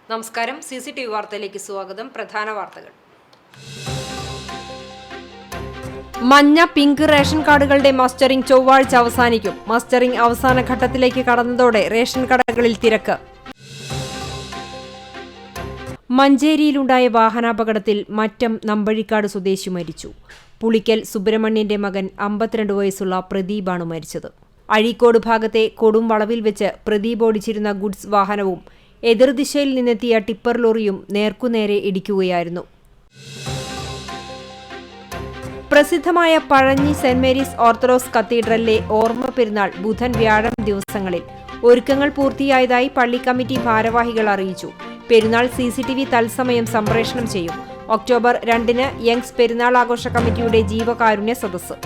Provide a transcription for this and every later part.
നമസ്കാരം. CCTV വാർത്തയിലേക്ക് സ്വാഗതം. പ്രധാന വാർത്തകൾ. മഞ്ഞ, പിങ്ക് റേഷൻ കാർഡുകളുടെ മസ്റ്ററിംഗ് ചൊവ്വാഴ്ച അവസാനിക്കും. മസ്റ്ററിംഗ് അവസാന ഘട്ടത്തിലേക്ക് കടന്നതോടെ റേഷൻ കടകളിൽ തിരക്ക്. മഞ്ചേരിയിലുണ്ടായ വാഹനാപകടത്തിൽ മറ്റം നമ്പഴിക്കാട് സ്വദേശി മരിച്ചു. പുളിക്കൽ സുബ്രഹ്മണ്യന്റെ മകൻ 52 വയസ്സുള്ള പ്രദീപാണ് മരിച്ചത്. അഴീക്കോട് ഭാഗത്തെ കൊടും വളവിൽ വെച്ച് പ്രദീപ് ഓടിച്ചിരുന്ന ഗുഡ്സ് വാഹനവും എതിർദിശയിൽ നിന്നെത്തിയ ടിപ്പർ ലോറിയും നേർക്കുനേരെ ഇടിക്കുകയായിരുന്നു. പ്രസിദ്ധമായ പഴഞ്ഞി സെന്റ് മേരീസ് ഓർത്തഡോക്സ് കത്തീഡ്രലിലെ ഓർമ്മ പെരുന്നാൾ ബുധൻ, വ്യാഴം ദിവസങ്ങളിൽ ഒരുക്കങ്ങൾ പൂർത്തിയായതായി പള്ളി കമ്മിറ്റി ഭാരവാഹികൾ അറിയിച്ചു. പെരുന്നാൾ CCTV തത്സമയം സംപ്രേഷണം ചെയ്യും. ഒക്ടോബർ 2-ന് യങ്സ് പെരുന്നാൾ ആഘോഷ കമ്മിറ്റിയുടെ ജീവകാരുണ്യ സദസ്സ്.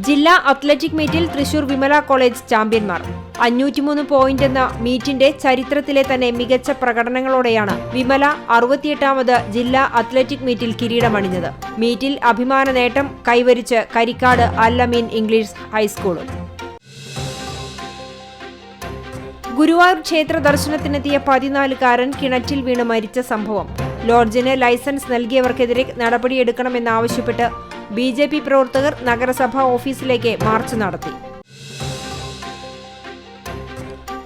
ജില്ലാ അത്ലറ്റിക് മീറ്റിൽ തൃശൂർ വിമല കോളേജ് ചാമ്പ്യന്മാർ. 503 പോയിന്റ് എന്ന മീറ്റിന്റെ ചരിത്രത്തിലെ തന്നെ മികച്ച പ്രകടനങ്ങളോടെയാണ് വിമല 68ാമത് ജില്ലാ അത്ലറ്റിക് മീറ്റിൽ കിരീടമണിഞ്ഞത്. മീറ്റിൽ അഭിമാന നേട്ടം കൈവരിച്ച് കരിക്കാട് അൽ-അമീൻ ഇംഗ്ലീഷ് ഹൈസ്കൂളും. ഗുരുവായൂർ ക്ഷേത്ര ദർശനത്തിനെത്തിയ 14-കാരൻ കിണറ്റിൽ വീണ് മരിച്ച സംഭവം. ലോഡ്ജിന് ലൈസൻസ് നൽകിയവർക്കെതിരെ നടപടിയെടുക്കണമെന്നാവശ്യപ്പെട്ട് BJP പ്രവർത്തകർ നഗരസഭാ ഓഫീസിലേക്ക് മാർച്ച് നടത്തി.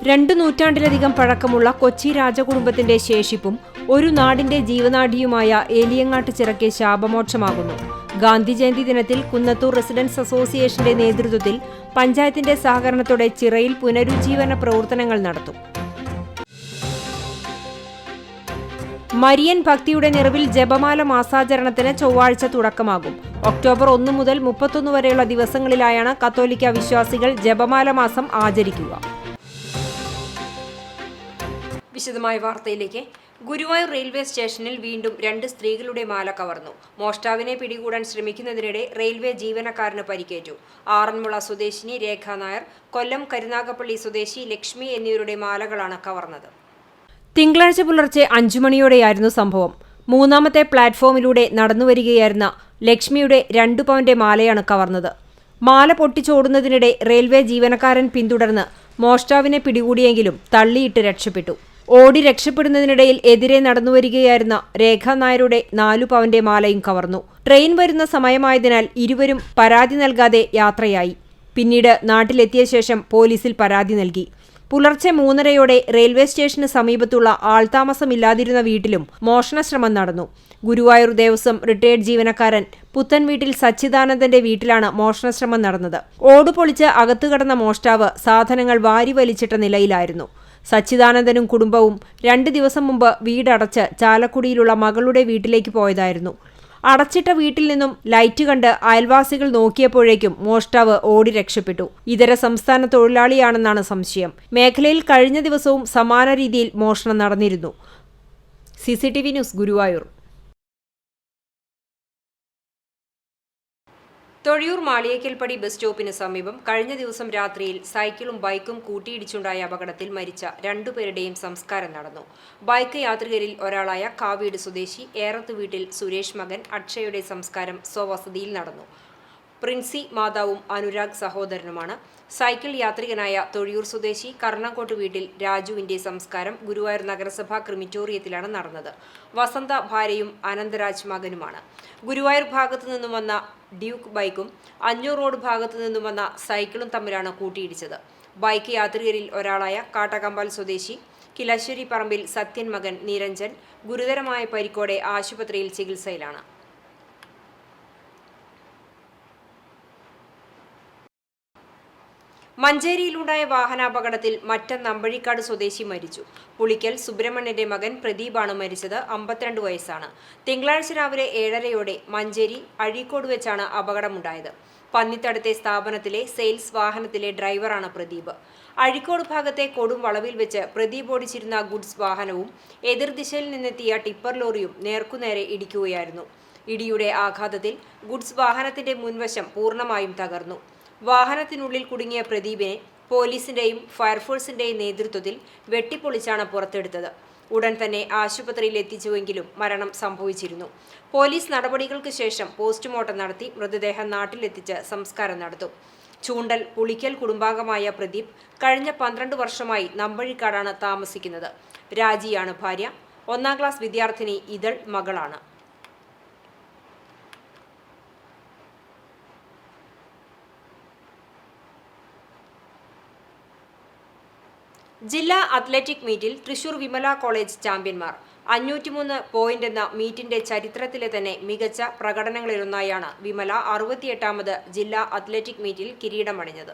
2 നൂറ്റാണ്ടിലധികം പഴക്കമുള്ള കൊച്ചി രാജകുടുംബത്തിന്റെ ശേഷിപ്പും ഒരു നാടിന്റെ ജീവനാഡിയുമായ ഏലിയങ്ങാട്ട് ചിറയ്ക്ക് ശാപമോക്ഷമാകുന്നു. ഗാന്ധി ജയന്തി ദിനത്തിൽ കുന്നത്തൂർ റെസിഡൻസ് അസോസിയേഷന്റെ നേതൃത്വത്തിൽ പഞ്ചായത്തിന്റെ സഹകരണത്തോടെ ചിറയിൽ പുനരുജ്ജീവന പ്രവർത്തനങ്ങൾ നടത്തും. മരിയൻ ഭക്തിയുടെ നിറവിൽ ജപമാല മാസാചരണത്തിന് ചൊവ്വാഴ്ച തുടക്കമാകും. ഒക്ടോബർ 1 മുതൽ 31 വരെയുള്ള ദിവസങ്ങളിലായാണ് കത്തോലിക്ക വിശ്വാസികൾ ജപമാല മാസം ആചരിക്കുക. വിശദമായ വാർത്തയിലേക്ക്. ഗുരുവായൂർ റെയിൽവേ സ്റ്റേഷനിൽ വീണ്ടും 2 സ്ത്രീകളുടെ മാല കവർന്നു. മോഷ്ടാവിനെ പിടികൂടാൻ ശ്രമിക്കുന്നതിനിടെ റെയിൽവേ ജീവനക്കാരന് പരിക്കേറ്റു. ആറന്മുള സ്വദേശിനി രേഖ നായർ, കൊല്ലം കരുനാഗപ്പള്ളി സ്വദേശി ലക്ഷ്മി എന്നിവരുടെ മാലകളാണ് കവർന്നത്. തിങ്കളാഴ്ച പുലർച്ചെ 5 മണിയോടെയായിരുന്നു സംഭവം. 3ാമത്തെ പ്ലാറ്റ്ഫോമിലൂടെ നടന്നുവരികയായിരുന്ന ലക്ഷ്മിയുടെ 2 പവന്റെ മാലയാണ് കവർന്നത്. മാല പൊട്ടിച്ചോടുന്നതിനിടെ റെയിൽവേ ജീവനക്കാരൻ പിന്തുടർന്ന് മോഷ്ടാവിനെ പിടികൂടിയെങ്കിലും തള്ളിയിട്ട് രക്ഷപ്പെട്ടു. ഓടി രക്ഷപ്പെടുന്നതിനിടയിൽ എതിരെ നടന്നുവരികയായിരുന്ന രേഖ നായരുടെ 4 പവന്റെ മാലയും കവർന്നു. ട്രെയിൻ വരുന്ന സമയമായതിനാൽ ഇരുവരും പരാതി നൽകാതെ യാത്രയായി. പിന്നീട് നാട്ടിലെത്തിയ ശേഷം പോലീസിൽ പരാതി നൽകി. പുലർച്ചെ 3:30യോടെ റെയിൽവേ സ്റ്റേഷന് സമീപത്തുള്ള ആൾതാമസമില്ലാതിരുന്ന വീട്ടിലും മോഷണശ്രമം നടന്നു. ഗുരുവായൂർ ദേവസ്വം റിട്ടയേർഡ് ജീവനക്കാരൻ പുത്തൻ വീട്ടിൽ സച്ചിദാനന്ദന്റെ വീട്ടിലാണ് മോഷണശ്രമം നടന്നത്. ഓടുപൊളിച്ച് അകത്തുകടന്ന മോഷ്ടാവ് സാധനങ്ങൾ വാരി വലിച്ചിട്ട നിലയിലായിരുന്നു. സച്ചിദാനന്ദനും കുടുംബവും 2 ദിവസം മുമ്പ് വീടടച്ച് ചാലക്കുടിയിലുള്ള മകളുടെ വീട്ടിലേക്ക് പോയതായിരുന്നു. അടച്ചിട്ട വീട്ടിൽ നിന്നും ലൈറ്റ് കണ്ട് അയൽവാസികൾ നോക്കിയപ്പോഴേക്കും മോഷ്ടാവ് ഓടി രക്ഷപ്പെട്ടു. ഇതര സംസ്ഥാന തൊഴിലാളിയാണെന്നാണ് സംശയം. മേഖലയിൽ കഴിഞ്ഞ ദിവസവും സമാന രീതിയിൽ മോഷണം നടന്നിരുന്നു. CCTV news, Guruvayur. Thozhiyur Maliyekkalpadi bus സ്റ്റോപ്പിന് സമീപം കഴിഞ്ഞ ദിവസം രാത്രിയിൽ സൈക്കിളും ബൈക്കും കൂട്ടിയിടിച്ചുണ്ടായ അപകടത്തിൽ മരിച്ച 2 പേരുടെയും സംസ്കാരം നടന്നു. ബൈക്ക് യാത്രികരിൽ ഒരാളായ കാവീട് സ്വദേശി ഏറത്ത് വീട്ടിൽ സുരേഷ് മകൻ അക്ഷയുടെ സംസ്കാരം സ്വവസതിയിൽ നടന്നു. പ്രിൻസി മാതാവും അനുരാഗ് സഹോദരനുമാണ്. സൈക്കിൾ യാത്രികനായ തൊഴിയൂർ സ്വദേശി കർണക്കോട്ട് വീട്ടിൽ രാജുവിന്റെ സംസ്കാരം ഗുരുവായൂർ നഗരസഭാ ക്രിമിറ്റോറിയത്തിലാണ് നടന്നത്. വസന്ത ഭാര്യയും അനന്തരാജ് മകനുമാണ്. ഗുരുവായൂർ ഭാഗത്തു നിന്നും വന്ന ഡ്യൂക്ക് ബൈക്കും അഞ്ഞൂർ റോഡ് ഭാഗത്തു നിന്നും വന്ന സൈക്കിളും തമ്മിലാണ് കൂട്ടിയിടിച്ചത്. ബൈക്ക് യാത്രികരിൽ ഒരാളായ കാട്ടകമ്പാൽ സ്വദേശി കിലശ്ശേരി പറമ്പിൽ സത്യൻ മകൻ നിരഞ്ജൻ ഗുരുതരമായ പരിക്കോടെ ആശുപത്രിയിൽ ചികിത്സയിലാണ്. മഞ്ചേരിയിലുണ്ടായ വാഹനാപകടത്തിൽ മറ്റം നമ്പഴിക്കാട് സ്വദേശി മരിച്ചു. പുളിക്കൽ സുബ്രഹ്മണ്യന്റെ മകൻ പ്രദീപാണ് മരിച്ചത്. 52 വയസ്സാണ്. തിങ്കളാഴ്ച രാവിലെ 7:30യോടെ മഞ്ചേരി അഴീക്കോട് വെച്ചാണ് അപകടമുണ്ടായത്. പന്നിത്തടത്തെ സ്ഥാപനത്തിലെ സെയിൽസ് വാഹനത്തിലെ ഡ്രൈവറാണ് പ്രദീപ്. അഴീക്കോട് ഭാഗത്തെ കൊടും വളവിൽ വെച്ച് പ്രദീപ് ഓടിച്ചിരുന്ന ഗുഡ്സ് വാഹനവും എതിർദിശയിൽ നിന്നെത്തിയ ടിപ്പർ ലോറിയും നേർക്കുനേരെ ഇടിക്കുകയായിരുന്നു. ഇടിയുടെ ആഘാതത്തിൽ ഗുഡ്സ് വാഹനത്തിന്റെ മുൻവശം പൂർണ്ണമായും തകർന്നു. വാഹനത്തിനുള്ളിൽ കുടുങ്ങിയ പ്രദീപിനെ പോലീസിന്റെയും ഫയർഫോഴ്സിന്റെയും നേതൃത്വത്തിൽ വെട്ടിപ്പൊളിച്ചാണ് പുറത്തെടുത്തത്. ഉടൻ തന്നെ ആശുപത്രിയിൽ എത്തിച്ചുവെങ്കിലും മരണം സംഭവിച്ചിരുന്നു. പോലീസ് നടപടികൾക്ക് ശേഷം പോസ്റ്റ്മോർട്ടം നടത്തി മൃതദേഹം നാട്ടിലെത്തിച്ച് സംസ്കാരം നടത്തും. ചൂണ്ടൽ പുളിക്കൽ കുടുംബാംഗമായ പ്രദീപ് കഴിഞ്ഞ 12 വർഷമായി നമ്പഴിക്കാടാണ് താമസിക്കുന്നത്. രാജിയാണ് ഭാര്യ. 1ാം ക്ലാസ് വിദ്യാർത്ഥിനി ഇതൾ മകളാണ്. ജില്ലാ അത്ലറ്റിക് മീറ്റിൽ തൃശൂർ വിമല കോളേജ് ചാമ്പ്യന്മാർ. 503 പോയിന്റ് എന്ന മീറ്റിന്റെ ചരിത്രത്തിലെ തന്നെ മികച്ച പ്രകടനങ്ങളിലൊന്നായാണ് വിമല 68ാമത് ജില്ലാ അത്ലറ്റിക് മീറ്റിൽ കിരീടമണിഞ്ഞത്.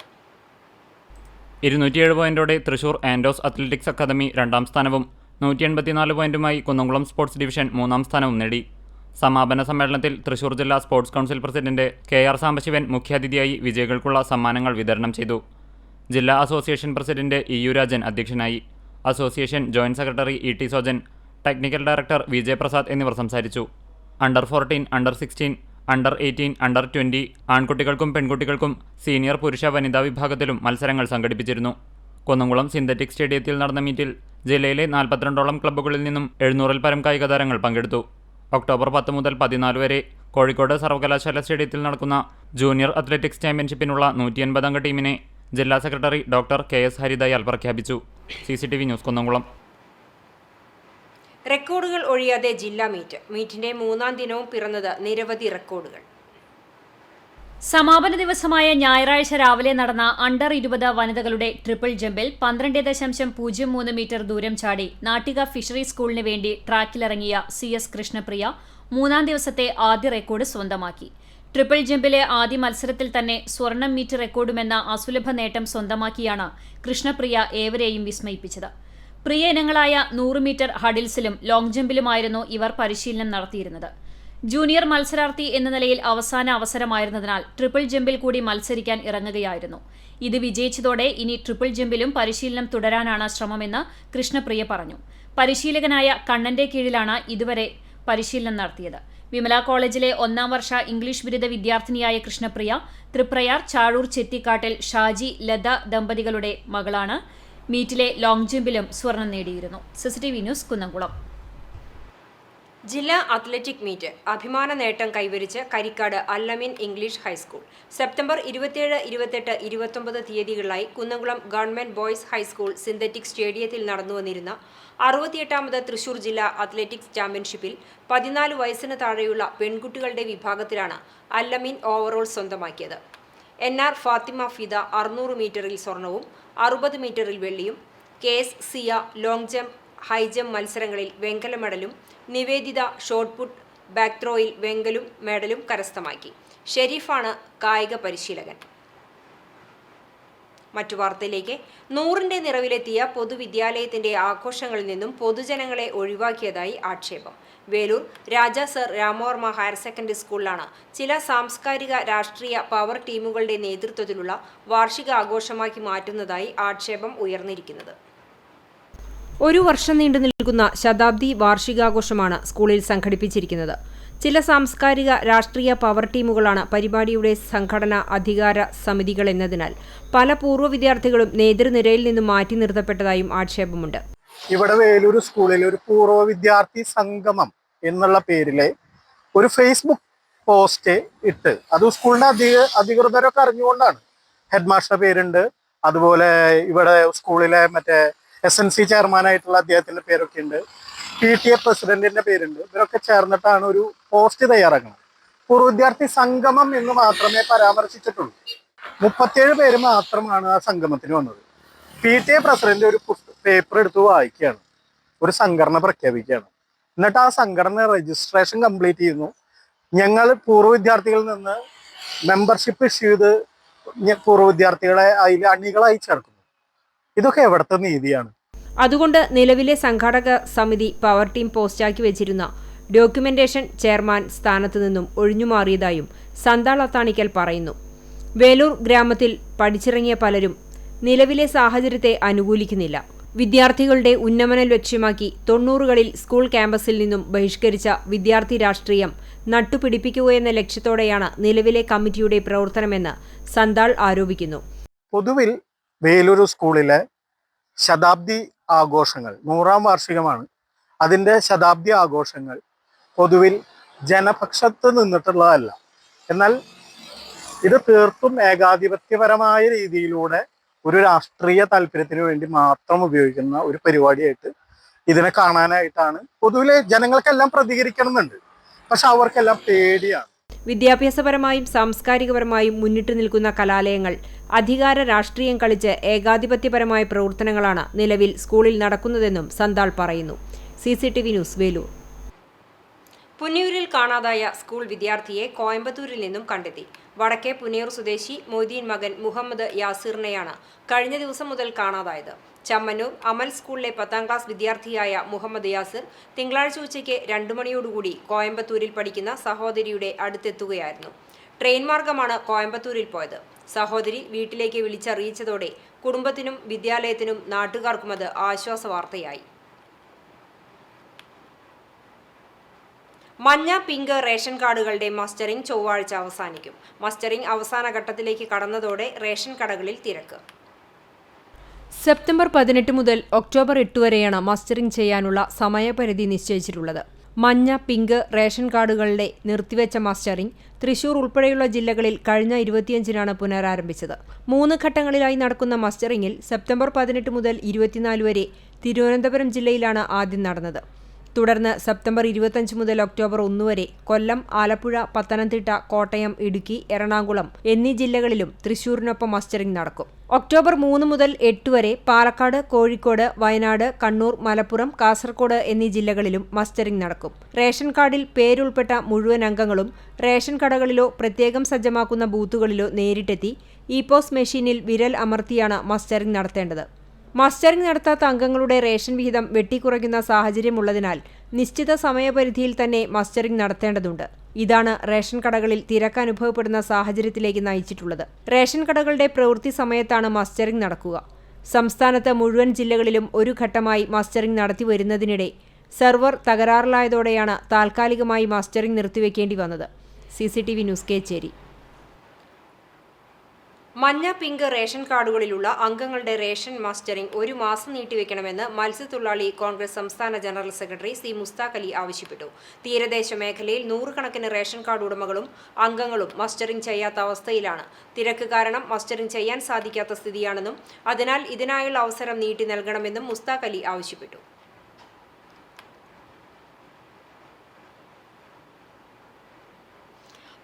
207 പോയിന്റോടെ തൃശൂർ ആൻഡോസ് അത്ലറ്റിക്സ് അക്കാദമി 2ാം സ്ഥാനവും 184 പോയിന്റുമായി കുന്നംകുളം സ്പോർട്സ് ഡിവിഷൻ 3ാം സ്ഥാനവും നേടി. സമാപന സമ്മേളനത്തിൽ തൃശൂർ ജില്ലാ sports council president KR Sambasivan മുഖ്യാതിഥിയായി വിജയികൾക്കുള്ള സമ്മാനങ്ങൾ വിതരണം ചെയ്തു. ജില്ലാ അസോസിയേഷൻ പ്രസിഡന്റ് EU രാജൻ അധ്യക്ഷനായി. Association joint secretary ET Sojan, technical director VJ Prasad എന്നിവർ സംസാരിച്ചു. അണ്ടർ 14, അണ്ടർ 16, അണ്ടർ 18, അണ്ടർ 20 ആൺകുട്ടികൾക്കും പെൺകുട്ടികൾക്കും സീനിയർ പുരുഷ വനിതാ വിഭാഗത്തിലും മത്സരങ്ങൾ സംഘടിപ്പിച്ചിരുന്നു. കുന്നംകുളം സിന്തറ്റിക് സ്റ്റേഡിയത്തിൽ നടന്ന മീറ്റിൽ ജില്ലയിലെ 42ഓളം ക്ലബ്ബുകളിൽ നിന്നും 700-ൽ പരം കായിക താരങ്ങൾ പങ്കെടുത്തു. ഒക്ടോബർ 10 മുതൽ 14 വരെ കോഴിക്കോട് സർവകലാശാല സ്റ്റേഡിയത്തിൽ നടക്കുന്ന ജൂനിയർ അത്ലറ്റിക്സ് ചാമ്പ്യൻഷിപ്പിനുള്ള 180 അംഗ ടീമിനെ ജില്ലാ സെക്രട്ടറി ഡോക്ടർ KS ഹരിദയാൽ പ്രഖ്യാപിച്ചു. CCTV news Kunnamkulam. റെക്കോർഡുകൾ ഒഴിയാതെ ജില്ലാ മീറ്റ്. മീറ്റിന്റെ 3ാം ദിനവും പിറന്നത് നിരവധി റെക്കോർഡുകൾ. സമാപന ദിവസമായ ഞായറാഴ്ച രാവിലെ നടന്ന അണ്ടർ 20 വനിതകളുടെ ട്രിപ്പിൾ ജമ്പിൽ 12.03 മീറ്റർ ദൂരം ചാടി നാട്ടിക ഫിഷറി സ്കൂളിന് വേണ്ടി ട്രാക്കിലിറങ്ങിയ CS കൃഷ്ണപ്രിയ 3ാം ദിവസത്തെ ആദ്യ റെക്കോർഡ് സ്വന്തമാക്കി. ട്രിപ്പിൾ ജമ്പിലെ ആദ്യ മത്സരത്തിൽ തന്നെ സ്വർണം മീറ്റ് റെക്കോർഡുമെന്ന അസുലഭ നേട്ടം സ്വന്തമാക്കിയാണ് കൃഷ്ണപ്രിയ ഏവരെയും വിസ്മയിപ്പിച്ചത്. പ്രിയ ഇനങ്ങളായ 100 മീറ്റർ ഹഡിൽസിലും ലോങ് ജമ്പിലുമായിരുന്നു ഇവർ പരിശീലനം നടത്തിയിരുന്നത്. ജൂനിയർ മത്സരാർത്ഥി എന്ന നിലയിൽ അവസാന അവസരമായിരുന്നതിനാൽ ട്രിപ്പിൾ ജമ്പിൽ കൂടി മത്സരിക്കാൻ ഇറങ്ങുകയായിരുന്നു. ഇത് വിജയിച്ചതോടെ ഇനി ട്രിപ്പിൾ ജമ്പിലും പരിശീലനം തുടരാനാണ് ശ്രമമെന്ന് കൃഷ്ണപ്രിയ പറഞ്ഞു. പരിശീലകനായ കണ്ണന്റെ കീഴിലാണ് ഇതുവരെ പരിശീലനം നടത്തിയത്. വിമല കോളേജിലെ 1ാം വർഷ ഇംഗ്ലീഷ് ബിരുദ വിദ്യാർത്ഥിനിയായ കൃഷ്ണപ്രിയ തൃപ്രയാർ ചാഴൂർ ചെത്തിക്കാട്ടിൽ ഷാജി ലത ദമ്പതികളുടെ മകളാണ്. മീറ്റിലെ ലോങ് ജമ്പിലും സ്വർണം നേടിയിരുന്നു. CCTV news Kunnamkulam. ജില്ലാ അത്ലറ്റിക് മീറ്റ്. അഭിമാന നേട്ടം കൈവരിച്ച് Karikkad Al Amin English high school. September 27, 28, 29 തീയതികളിലായി Kunnamkulam government boys high school synthetic സ്റ്റേഡിയത്തിൽ നടന്നുവന്നിരുന്ന 68ാമത് തൃശൂർ ജില്ലാ അത്ലറ്റിക്സ് ചാമ്പ്യൻഷിപ്പിൽ 14 വയസ്സിന് താഴെയുള്ള പെൺകുട്ടികളുടെ വിഭാഗത്തിലാണ് അൽ-അമീൻ ഓവറോൾ സ്വന്തമാക്കിയത്. NR ഫാത്തിമ ഫിദ 600 മീറ്ററിൽ സ്വർണവും 60 മീറ്ററിൽ വെള്ളിയും, KS സിയ ലോങ് ജംപ്, ഹൈ ജംപ് മത്സരങ്ങളിൽ വെങ്കല മെഡലും, നിവേദിത ഷോട്ട് പുട്ട്, ബാക്ക് ത്രോയിൽ വെങ്കലും മെഡലും കരസ്ഥമാക്കി. ഷെരീഫാണ് കായിക പരിശീലകൻ. മറ്റു വാർത്തയിലേക്ക്. 100ന്റെ നിറവിലെത്തിയ പൊതുവിദ്യാലയത്തിന്റെ ആഘോഷങ്ങളിൽ നിന്നും പൊതുജനങ്ങളെ ഒഴിവാക്കിയതായി ആക്ഷേപം. Velur Raja sir Ramavarma higher secondary സ്കൂളിലാണ് ചില സാംസ്കാരിക രാഷ്ട്രീയ പവർ ടീമുകളുടെ നേതൃത്വത്തിലുള്ള വാർഷിക ആഘോഷമാക്കി മാറ്റുന്നതായി ആക്ഷേപം ഉയർന്നിരിക്കുന്നത്. 1 വർഷം നീണ്ടു നിൽക്കുന്ന ശതാബ്ദി വാർഷികാഘോഷമാണ് സ്കൂളിൽ സംഘടിപ്പിച്ചിരിക്കുന്നത്. ചില സാംസ്കാരിക രാഷ്ട്രീയ പവർ ടീമുകളാണ് പരിപാടിയുടെ സംഘടനാ അധികാര സമിതികൾ എന്നതിനാൽ പല പൂർവ്വ വിദ്യാർത്ഥികളും നേതൃനിരയിൽ നിന്നും മാറ്റി നിർത്തപ്പെട്ടതായും ആക്ഷേപമുണ്ട്. ഇവിടെ വേലൂർ സ്കൂളിൽ ഒരു പൂർവ്വ വിദ്യാർത്ഥി സംഗമം എന്നുള്ള പേരിലെ ഒരു ഫേസ്ബുക്ക് പോസ്റ്റ് ഇട്ട്, അത് സ്കൂളിന്റെ അധികൃതരൊക്കെ അറിഞ്ഞുകൊണ്ടാണ്. ഹെഡ് മാസ്റ്റർ പേരുണ്ട്, അതുപോലെ ഇവിടെ സ്കൂളിലെ മറ്റേ SNC ചെയർമാനായിട്ടുള്ള അദ്ദേഹത്തിന്റെ പേരൊക്കെ ഉണ്ട്, PTA പ്രസിഡന്റിന്റെ പേരുണ്ട്. ഇവരൊക്കെ ചേർന്നിട്ടാണ് ഒരു പോസ്റ്റ് തയ്യാറാക്കുന്നത്. പൂർവ്വ വിദ്യാർത്ഥി സംഗമം എന്ന് മാത്രമേ പരാമർശിച്ചിട്ടുള്ളൂ. 37 പേര് മാത്രമാണ് ആ സംഗമത്തിന് വന്നത്. PTA പ്രസിഡന്റ് ഒരു പേപ്പർ എടുത്ത് വായിക്കുകയാണ്, ഒരു സംഘടന പ്രഖ്യാപിക്കുകയാണ്. എന്നിട്ട് ആ സംഘടന രജിസ്ട്രേഷൻ കംപ്ലീറ്റ് ചെയ്യുന്നു. ഞങ്ങൾ പൂർവ്വ വിദ്യാർത്ഥികളിൽ നിന്ന് മെമ്പർഷിപ്പ് ഇഷ്യൂ ചെയ്ത് പൂർവ്വ വിദ്യാർത്ഥികളെ അതിൽ അണികളായി ചേർക്കുന്നു. ഇതൊക്കെ എവിടുത്തെ നീതിയാണ്? അതുകൊണ്ട് നിലവിലെ സംഘാടക സമിതി പവർ ടീം പോസ്റ്റാക്കി വെച്ചിരുന്ന ഡോക്യുമെന്റേഷൻ ചെയർമാൻ സ്ഥാനത്തു നിന്നും ഒഴിഞ്ഞുമാറിയതായും സന്താൾ അത്താണിക്കൽ പറയുന്നു. വേലൂർ ഗ്രാമത്തിൽ പഠിച്ചിറങ്ങിയ പലരും നിലവിലെ സാഹചര്യത്തെ അനുകൂലിക്കുന്നില്ല. വിദ്യാർത്ഥികളുടെ ഉന്നമനം ലക്ഷ്യമാക്കി 90കളിൽ സ്കൂൾ ക്യാമ്പസിൽ നിന്നും ബഹിഷ്കരിച്ച വിദ്യാർത്ഥി രാഷ്ട്രീയം നട്ടുപിടിപ്പിക്കുകയെന്ന ലക്ഷ്യത്തോടെയാണ് നിലവിലെ കമ്മിറ്റിയുടെ പ്രവർത്തനമെന്ന് സന്താൾ ആരോപിക്കുന്നു. പൊതുവിൽ വേലൂർ സ്കൂളിലെ ശതാബ്ദി ആഘോഷങ്ങൾ 100ാം വാർഷികമാണ്. അതിൻ്റെ ശതാബ്ദി ആഘോഷങ്ങൾ പൊതുവിൽ ജനപക്ഷത്ത് നിന്നിട്ടുള്ളതല്ല. എന്നാൽ ഇത് തീർത്തും ഏകാധിപത്യപരമായ രീതിയിലൂടെ ഒരു രാഷ്ട്രീയ താല്പര്യത്തിന് വേണ്ടി മാത്രം ഉപയോഗിക്കുന്ന ഒരു പരിപാടിയായിട്ട് ഇതിനെ കാണാനായിട്ടാണ് പൊതുവിലെ ജനങ്ങൾക്കെല്ലാം പ്രതികരിക്കണമെന്നുണ്ട്. പക്ഷെ അവർക്കെല്ലാം പേടിയാണ്. വിദ്യാഭ്യാസപരമായും സാംസ്കാരികപരമായും മുന്നിട്ട് നിൽക്കുന്ന കലാലയങ്ങൾ അധികാര രാഷ്ട്രീയം കളിച്ച് ഏകാധിപത്യപരമായ പ്രവർത്തനങ്ങളാണ് നിലവിൽ സ്കൂളിൽ നടക്കുന്നതെന്നും സന്താൾ പറയുന്നു. CCTV news, Velur. പുന്നയൂരിൽ കാണാതായ സ്കൂൾ വിദ്യാർത്ഥിയെ കോയമ്പത്തൂരിൽ നിന്നും കണ്ടെത്തി. വടക്കേ പുന്നയൂർ സ്വദേശി മൊയ്തീൻ മകൻ മുഹമ്മദ് യാസിറിനെയാണ് കഴിഞ്ഞ ദിവസം മുതൽ കാണാതായത്. ചമ്മന്നൂർ അമൽ സ്കൂളിലെ 10ാം ക്ലാസ് വിദ്യാർത്ഥിയായ മുഹമ്മദ് യാസിർ തിങ്കളാഴ്ച ഉച്ചയ്ക്ക് 2 മണിയോടുകൂടി കോയമ്പത്തൂരിൽ പഠിക്കുന്ന സഹോദരിയുടെ അടുത്തെത്തുകയായിരുന്നു. ട്രെയിൻ മാർഗമാണ് കോയമ്പത്തൂരിൽ പോയത്. സഹോദരി വീട്ടിലേക്ക് വിളിച്ചറിയിച്ചതോടെ കുടുംബത്തിനും വിദ്യാലയത്തിനും നാട്ടുകാർക്കും അത് ആശ്വാസ വാർത്തയായി. മഞ്ഞ, പിങ്ക് റേഷൻ കാർഡുകളുടെ മസ്റ്ററിംഗ് ചൊവ്വാഴ്ച അവസാനിക്കും. മസ്റ്ററിംഗ് അവസാന ഘട്ടത്തിലേക്ക് കടന്നതോടെ റേഷൻ കടകളിൽ തിരക്ക്. സെപ്റ്റംബർ 18 മുതൽ ഒക്ടോബർ 8 വരെയാണ് മസ്റ്ററിംഗ് ചെയ്യാനുള്ള സമയപരിധി നിശ്ചയിച്ചിട്ടുള്ളത്. മഞ്ഞ, പിങ്ക് റേഷൻ കാർഡുകളുടെ നിർത്തിവെച്ച മസ്റ്ററിംഗ് തൃശൂർ ഉൾപ്പെടെയുള്ള ജില്ലകളിൽ കഴിഞ്ഞ 25-നാണ് പുനരാരംഭിച്ചത്. 3 ഘട്ടങ്ങളിലായി നടക്കുന്ന മസ്റ്ററിംഗിൽ സെപ്റ്റംബർ 18 മുതൽ 24 വരെ തിരുവനന്തപുരം ജില്ലയിലാണ് ആദ്യം നടന്നത്. തുടർന്ന് സെപ്റ്റംബർ 25 മുതൽ ഒക്ടോബർ 1 വരെ കൊല്ലം, ആലപ്പുഴ, പത്തനംതിട്ട, കോട്ടയം, ഇടുക്കി, എറണാകുളം എന്നീ ജില്ലകളിലും തൃശൂരിനൊപ്പം മസ്റ്ററിംഗ് നടക്കും. ഒക്ടോബർ 3 മുതൽ 8 വരെ പാലക്കാട്, കോഴിക്കോട്, വയനാട്, കണ്ണൂർ, മലപ്പുറം, കാസർഗോഡ് എന്നീ ജില്ലകളിലും മസ്റ്ററിംഗ് നടക്കും. റേഷൻ കാർഡിൽ പേരുൾപ്പെട്ട മുഴുവൻ അംഗങ്ങളും റേഷൻ കടകളിലോ പ്രത്യേകം സജ്ജമാക്കുന്ന ബൂത്തുകളിലോ നേരിട്ടെത്തി ഇപോസ് മെഷീനിൽ വിരൽ അമർത്തിയാണ് മസ്റ്ററിംഗ് നടത്തേണ്ടത്. മസ്റ്ററിംഗ് നടത്താത്ത അംഗങ്ങളുടെ റേഷൻ വിഹിതം വെട്ടിക്കുറയ്ക്കുന്ന സാഹചര്യമുള്ളതിനാൽ നിശ്ചിത സമയപരിധിയിൽ തന്നെ മസ്റ്ററിംഗ് നടത്തേണ്ടതുണ്ട്. ഇതാണ് റേഷൻ കടകളിൽ തിരക്ക് അനുഭവപ്പെടുന്ന സാഹചര്യത്തിലേക്ക് നയിച്ചിട്ടുള്ളത്. റേഷൻ കടകളുടെ പ്രവൃത്തി സമയത്താണ് മസ്റ്ററിംഗ് നടക്കുക. സംസ്ഥാനത്ത് മുഴുവൻ ജില്ലകളിലും ഒരു ഘട്ടമായി മസ്റ്ററിംഗ് നടത്തിവരുന്നതിനിടെ സെർവർ തകരാറിലായതോടെയാണ് താൽക്കാലികമായി മസ്റ്ററിംഗ് നിർത്തിവെക്കേണ്ടി വന്നത്. CCTV news, Kecheri. മഞ്ഞ, പിങ്ക് റേഷൻ കാർഡുകളിലുള്ള അംഗങ്ങളുടെ റേഷൻ മസ്റ്ററിംഗ് 1 മാസം നീട്ടിവെക്കണമെന്ന് മത്സ്യത്തൊഴിലാളി കോൺഗ്രസ് സംസ്ഥാന general secretary C. Mushtaq Ali ആവശ്യപ്പെട്ടു. തീരദേശ മേഖലയിൽ 100 കണക്കിന് റേഷൻ കാർഡ് ഉടമകളും അംഗങ്ങളും മസ്റ്ററിംഗ് ചെയ്യാത്ത അവസ്ഥയിലാണ്. തിരക്ക് കാരണം മസ്റ്ററിംഗ് ചെയ്യാൻ സാധിക്കാത്ത സ്ഥിതിയാണെന്നും അതിനാൽ ഇതിനായുള്ള അവസരം നീട്ടി നൽകണമെന്നും മുസ്താഖ് അലി ആവശ്യപ്പെട്ടു.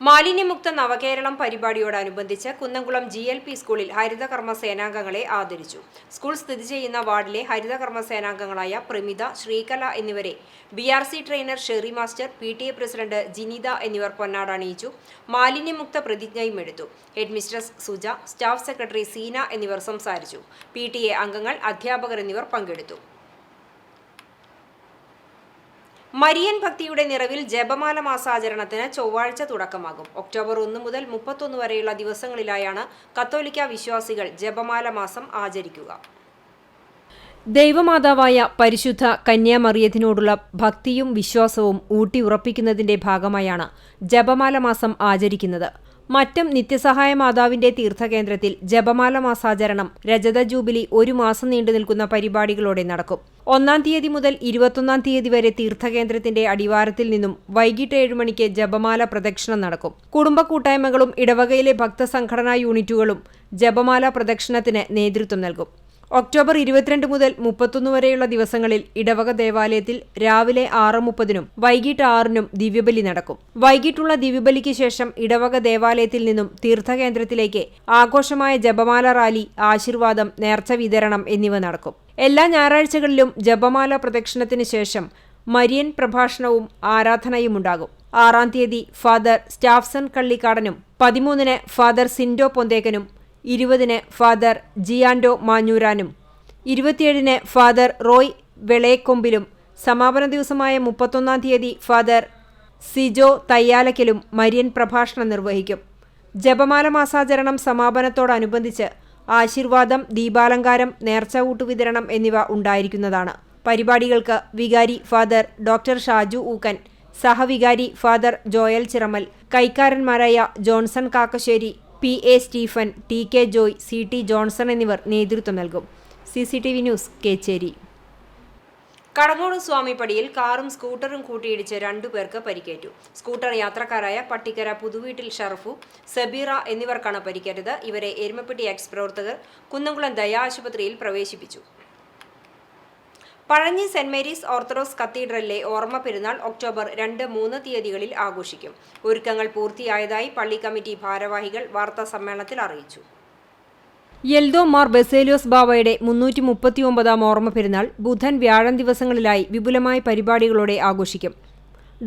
മാലിന്യമുക്ത നവകേരളം പരിപാടിയോടനുബന്ധിച്ച് കുന്നംകുളം GLP സ്കൂളിൽ ഹരിതകർമ്മ സേനാംഗങ്ങളെ ആദരിച്ചു. സ്കൂൾ സ്ഥിതി ചെയ്യുന്ന വാർഡിലെ ഹരിതകർമ്മ സേനാംഗങ്ങളായ പ്രമിത, ശ്രീകല എന്നിവരെ BRC trainer Sherry master, PTA president Jinitha എന്നിവർ പൊന്നാട അണിയിച്ചു. മാലിന്യമുക്ത പ്രതിജ്ഞയും എടുത്തു. Headmistress Suja, staff secretary Seena എന്നിവർ സംസാരിച്ചു. PTA അംഗങ്ങൾ, അധ്യാപകർ എന്നിവർ പങ്കെടുത്തു. മരിയൻ ഭക്തിയുടെ നിറവിൽ ജപമാല മാസാചരണത്തിന് ചൊവ്വാഴ്ച തുടക്കമാകും. ഒക്ടോബർ 1 മുതൽ 31 വരെയുള്ള ദിവസങ്ങളിലായാണ് കത്തോലിക്ക വിശ്വാസികൾ ജപമാല മാസം ആചരിക്കുക. ദൈവമാതാവായ പരിശുദ്ധ കന്യാമറിയത്തിനോടുള്ള ഭക്തിയും വിശ്വാസവും ഊട്ടിയുറപ്പിക്കുന്നതിന്റെ ഭാഗമായാണ് ജപമാല മാസം ആചരിക്കുന്നത്. മറ്റം നിത്യസഹായ മാതാവിന്റെ തീർത്ഥകേന്ദ്രത്തിൽ ജപമാല മാസാചരണം രജത ജൂബിലി 1 മാസം നീണ്ടു നിൽക്കുന്ന പരിപാടികളോടെ നടക്കും. 1-ാം തീയതി മുതൽ 21-ാം തീയതി വരെ തീർത്ഥകേന്ദ്രത്തിന്റെ അടിവാരത്തിൽ നിന്നും വൈകിട്ട് 7 മണിക്ക് ജപമാല പ്രദക്ഷിണം നടക്കും. കുടുംബ കൂട്ടായ്മകളും ഇടവകയിലെ ഭക്തസംഘടനാ യൂണിറ്റുകളും ജപമാല പ്രദക്ഷിണത്തിന് നേതൃത്വം നൽകും. ഒക്ടോബർ 22 മുതൽ 31 വരെയുള്ള ദിവസങ്ങളിൽ ഇടവക ദേവാലയത്തിൽ രാവിലെ 6:30-നും വൈകിട്ട് 6-നും ദിവ്യബലി നടക്കും. വൈകിട്ടുള്ള ദിവ്യബലിക്ക് ശേഷം ഇടവക ദേവാലയത്തിൽ നിന്നും തീർത്ഥകേന്ദ്രത്തിലേക്ക് ആഘോഷമായ ജപമാല റാലി, ആശീർവാദം, നേർച്ച വിതരണം എന്നിവ നടക്കും. എല്ലാ ഞായറാഴ്ചകളിലും ജപമാല പ്രദക്ഷിണത്തിന് ശേഷം മരിയൻ പ്രഭാഷണവും ആരാധനയുമുണ്ടാകും. 6-ാം തീയതി ഫാദർ സ്റ്റാഫ്സൺ കള്ളിക്കാടനും 13-ന് ഫാദർ സിൻഡോ പൊന്തേക്കനും 20-ന് ഫാദർ ജിയാൻഡോ മാഞ്ഞൂരാനും 27-ന് ഫാദർ റോയ് വെളേക്കൊമ്പിലും സമാപന ദിവസമായ 31-ാം തീയതി ഫാദർ സിജോ തയ്യാലക്കലും മരിയൻ പ്രഭാഷണം നിർവഹിക്കും. ജപമാല മാസാചരണം സമാപനത്തോടനുബന്ധിച്ച് ആശീർവാദം, ദീപാലങ്കാരം, നേർച്ചകൂട്ടു വിതരണം എന്നിവ ഉണ്ടായിരിക്കുന്നതാണ്. പരിപാടികൾക്ക് വികാരി ഫാദർ ഡോക്ടർ ഷാജു ഊക്കൻ, സഹവികാരി ഫാദർ ജോയൽ ചിറമൽ, കൈക്കാരന്മാരായ Johnson Kakkassery, PA Stephen, TK Joy, CT Johnson എന്നിവർ നേതൃത്വം നൽകും. CCTV news, Kechery. കടങ്ങോട് സ്വാമിപ്പടിയിൽ കാറും സ്കൂട്ടറും കൂട്ടിയിടിച്ച് 2 പേർക്ക് പരിക്കേറ്റു. സ്കൂട്ടർ യാത്രക്കാരായ പട്ടിക്കര പുതുവീട്ടിൽ ഷറഫു, സബീറ എന്നിവർക്കാണ് പരിക്കേറ്റത്. ഇവരെ എരുമപ്പെട്ടി എക്സ് പ്രവർത്തകർ കുന്നംകുളം ദയ ആശുപത്രിയിൽ പ്രവേശിപ്പിച്ചു. പഴഞ്ഞി സെന്റ് മേരീസ് ഓർത്തഡോക്സ് കത്തീഡ്രലിലെ ഓർമ്മ പെരുന്നാൾ ഒക്ടോബർ 2, 3 തീയതികളിൽ ആഘോഷിക്കും. ഒരുക്കങ്ങൾ പൂർത്തിയായതായി പള്ളി കമ്മിറ്റി ഭാരവാഹികൾ വാർത്താസമ്മേളനത്തിൽ അറിയിച്ചു. യെൽദോ മാർ ബസേലിയോസ് ബാവയുടെ 339 ഓർമ്മ പെരുന്നാൾ ബുധൻ, വ്യാഴം ദിവസങ്ങളിലായി വിപുലമായ പരിപാടികളോടെ ആഘോഷിക്കും.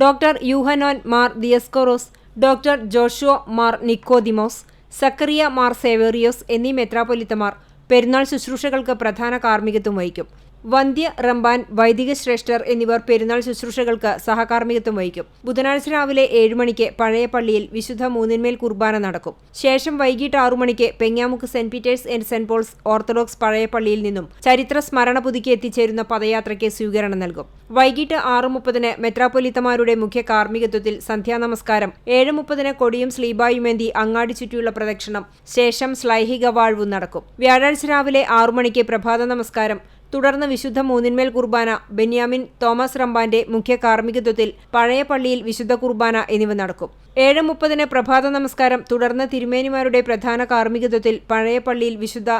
ഡോക്ടർ യൂഹനോൻ മാർ ദിയസ്കോറോസ്, ഡോക്ടർ ജോഷുവ മാർ നിക്കോദിമോസ്, സക്കറിയ മാർ സേവേറിയോസ് എന്നീ മെത്രാപ്പൊലിത്തമാർ പെരുന്നാൾ ശുശ്രൂഷകൾക്ക് പ്രധാന കാർമ്മികത്വം വഹിക്കും. വന്ധ്യ റംബാൻ, വൈദിക ശ്രേഷ്ഠർ എന്നിവർ പെരുന്നാൾ ശുശ്രൂഷകൾക്ക് സഹകാർമ്മികത്വം വഹിക്കും. ബുധനാഴ്ച രാവിലെ 7 മണിക്ക് പഴയ പള്ളിയിൽ വിശുദ്ധ മൂന്നിന്മേൽ കുർബാന നടക്കും. ശേഷം വൈകിട്ട് 6 മണിക്ക് Pengamuk Saint Peter's and Saint Paul's Orthodox പഴയ പള്ളിയിൽ നിന്നും ചരിത്ര സ്മരണ പുതുക്കി എത്തിച്ചേരുന്ന പദയാത്രയ്ക്ക് സ്വീകരണം നൽകും. വൈകിട്ട് 6:30 മെത്രാപ്പൊലിത്തമാരുടെ മുഖ്യ കാർമ്മികത്വത്തിൽ സന്ധ്യാനമസ്കാരം, 7:30 കൊടിയും സ്ലീബായുമേന്തി അങ്ങാടി ചുറ്റിയുള്ള പ്രദക്ഷിണം, ശേഷം ശ്ലൈഹിക വാഴ്വും നടക്കും. വ്യാഴാഴ്ച രാവിലെ 6 മണിക്ക് പ്രഭാത നമസ്കാരം, തുടർന്ന് വിശുദ്ധ മൂന്നിന്മേൽ കുർബാന, ബെന്യാമിൻ തോമസ് റംബാന്റെ മുഖ്യ കാർമ്മികത്വത്തിൽ പഴയ പള്ളിയിൽ വിശുദ്ധ കുർബാന എന്നിവ നടക്കും. 7:30 പ്രഭാത നമസ്കാരം, തുടർന്ന് തിരുമേനിമാരുടെ പ്രധാന കാർമ്മികത്വത്തിൽ പഴയ പള്ളിയിൽ വിശുദ്ധ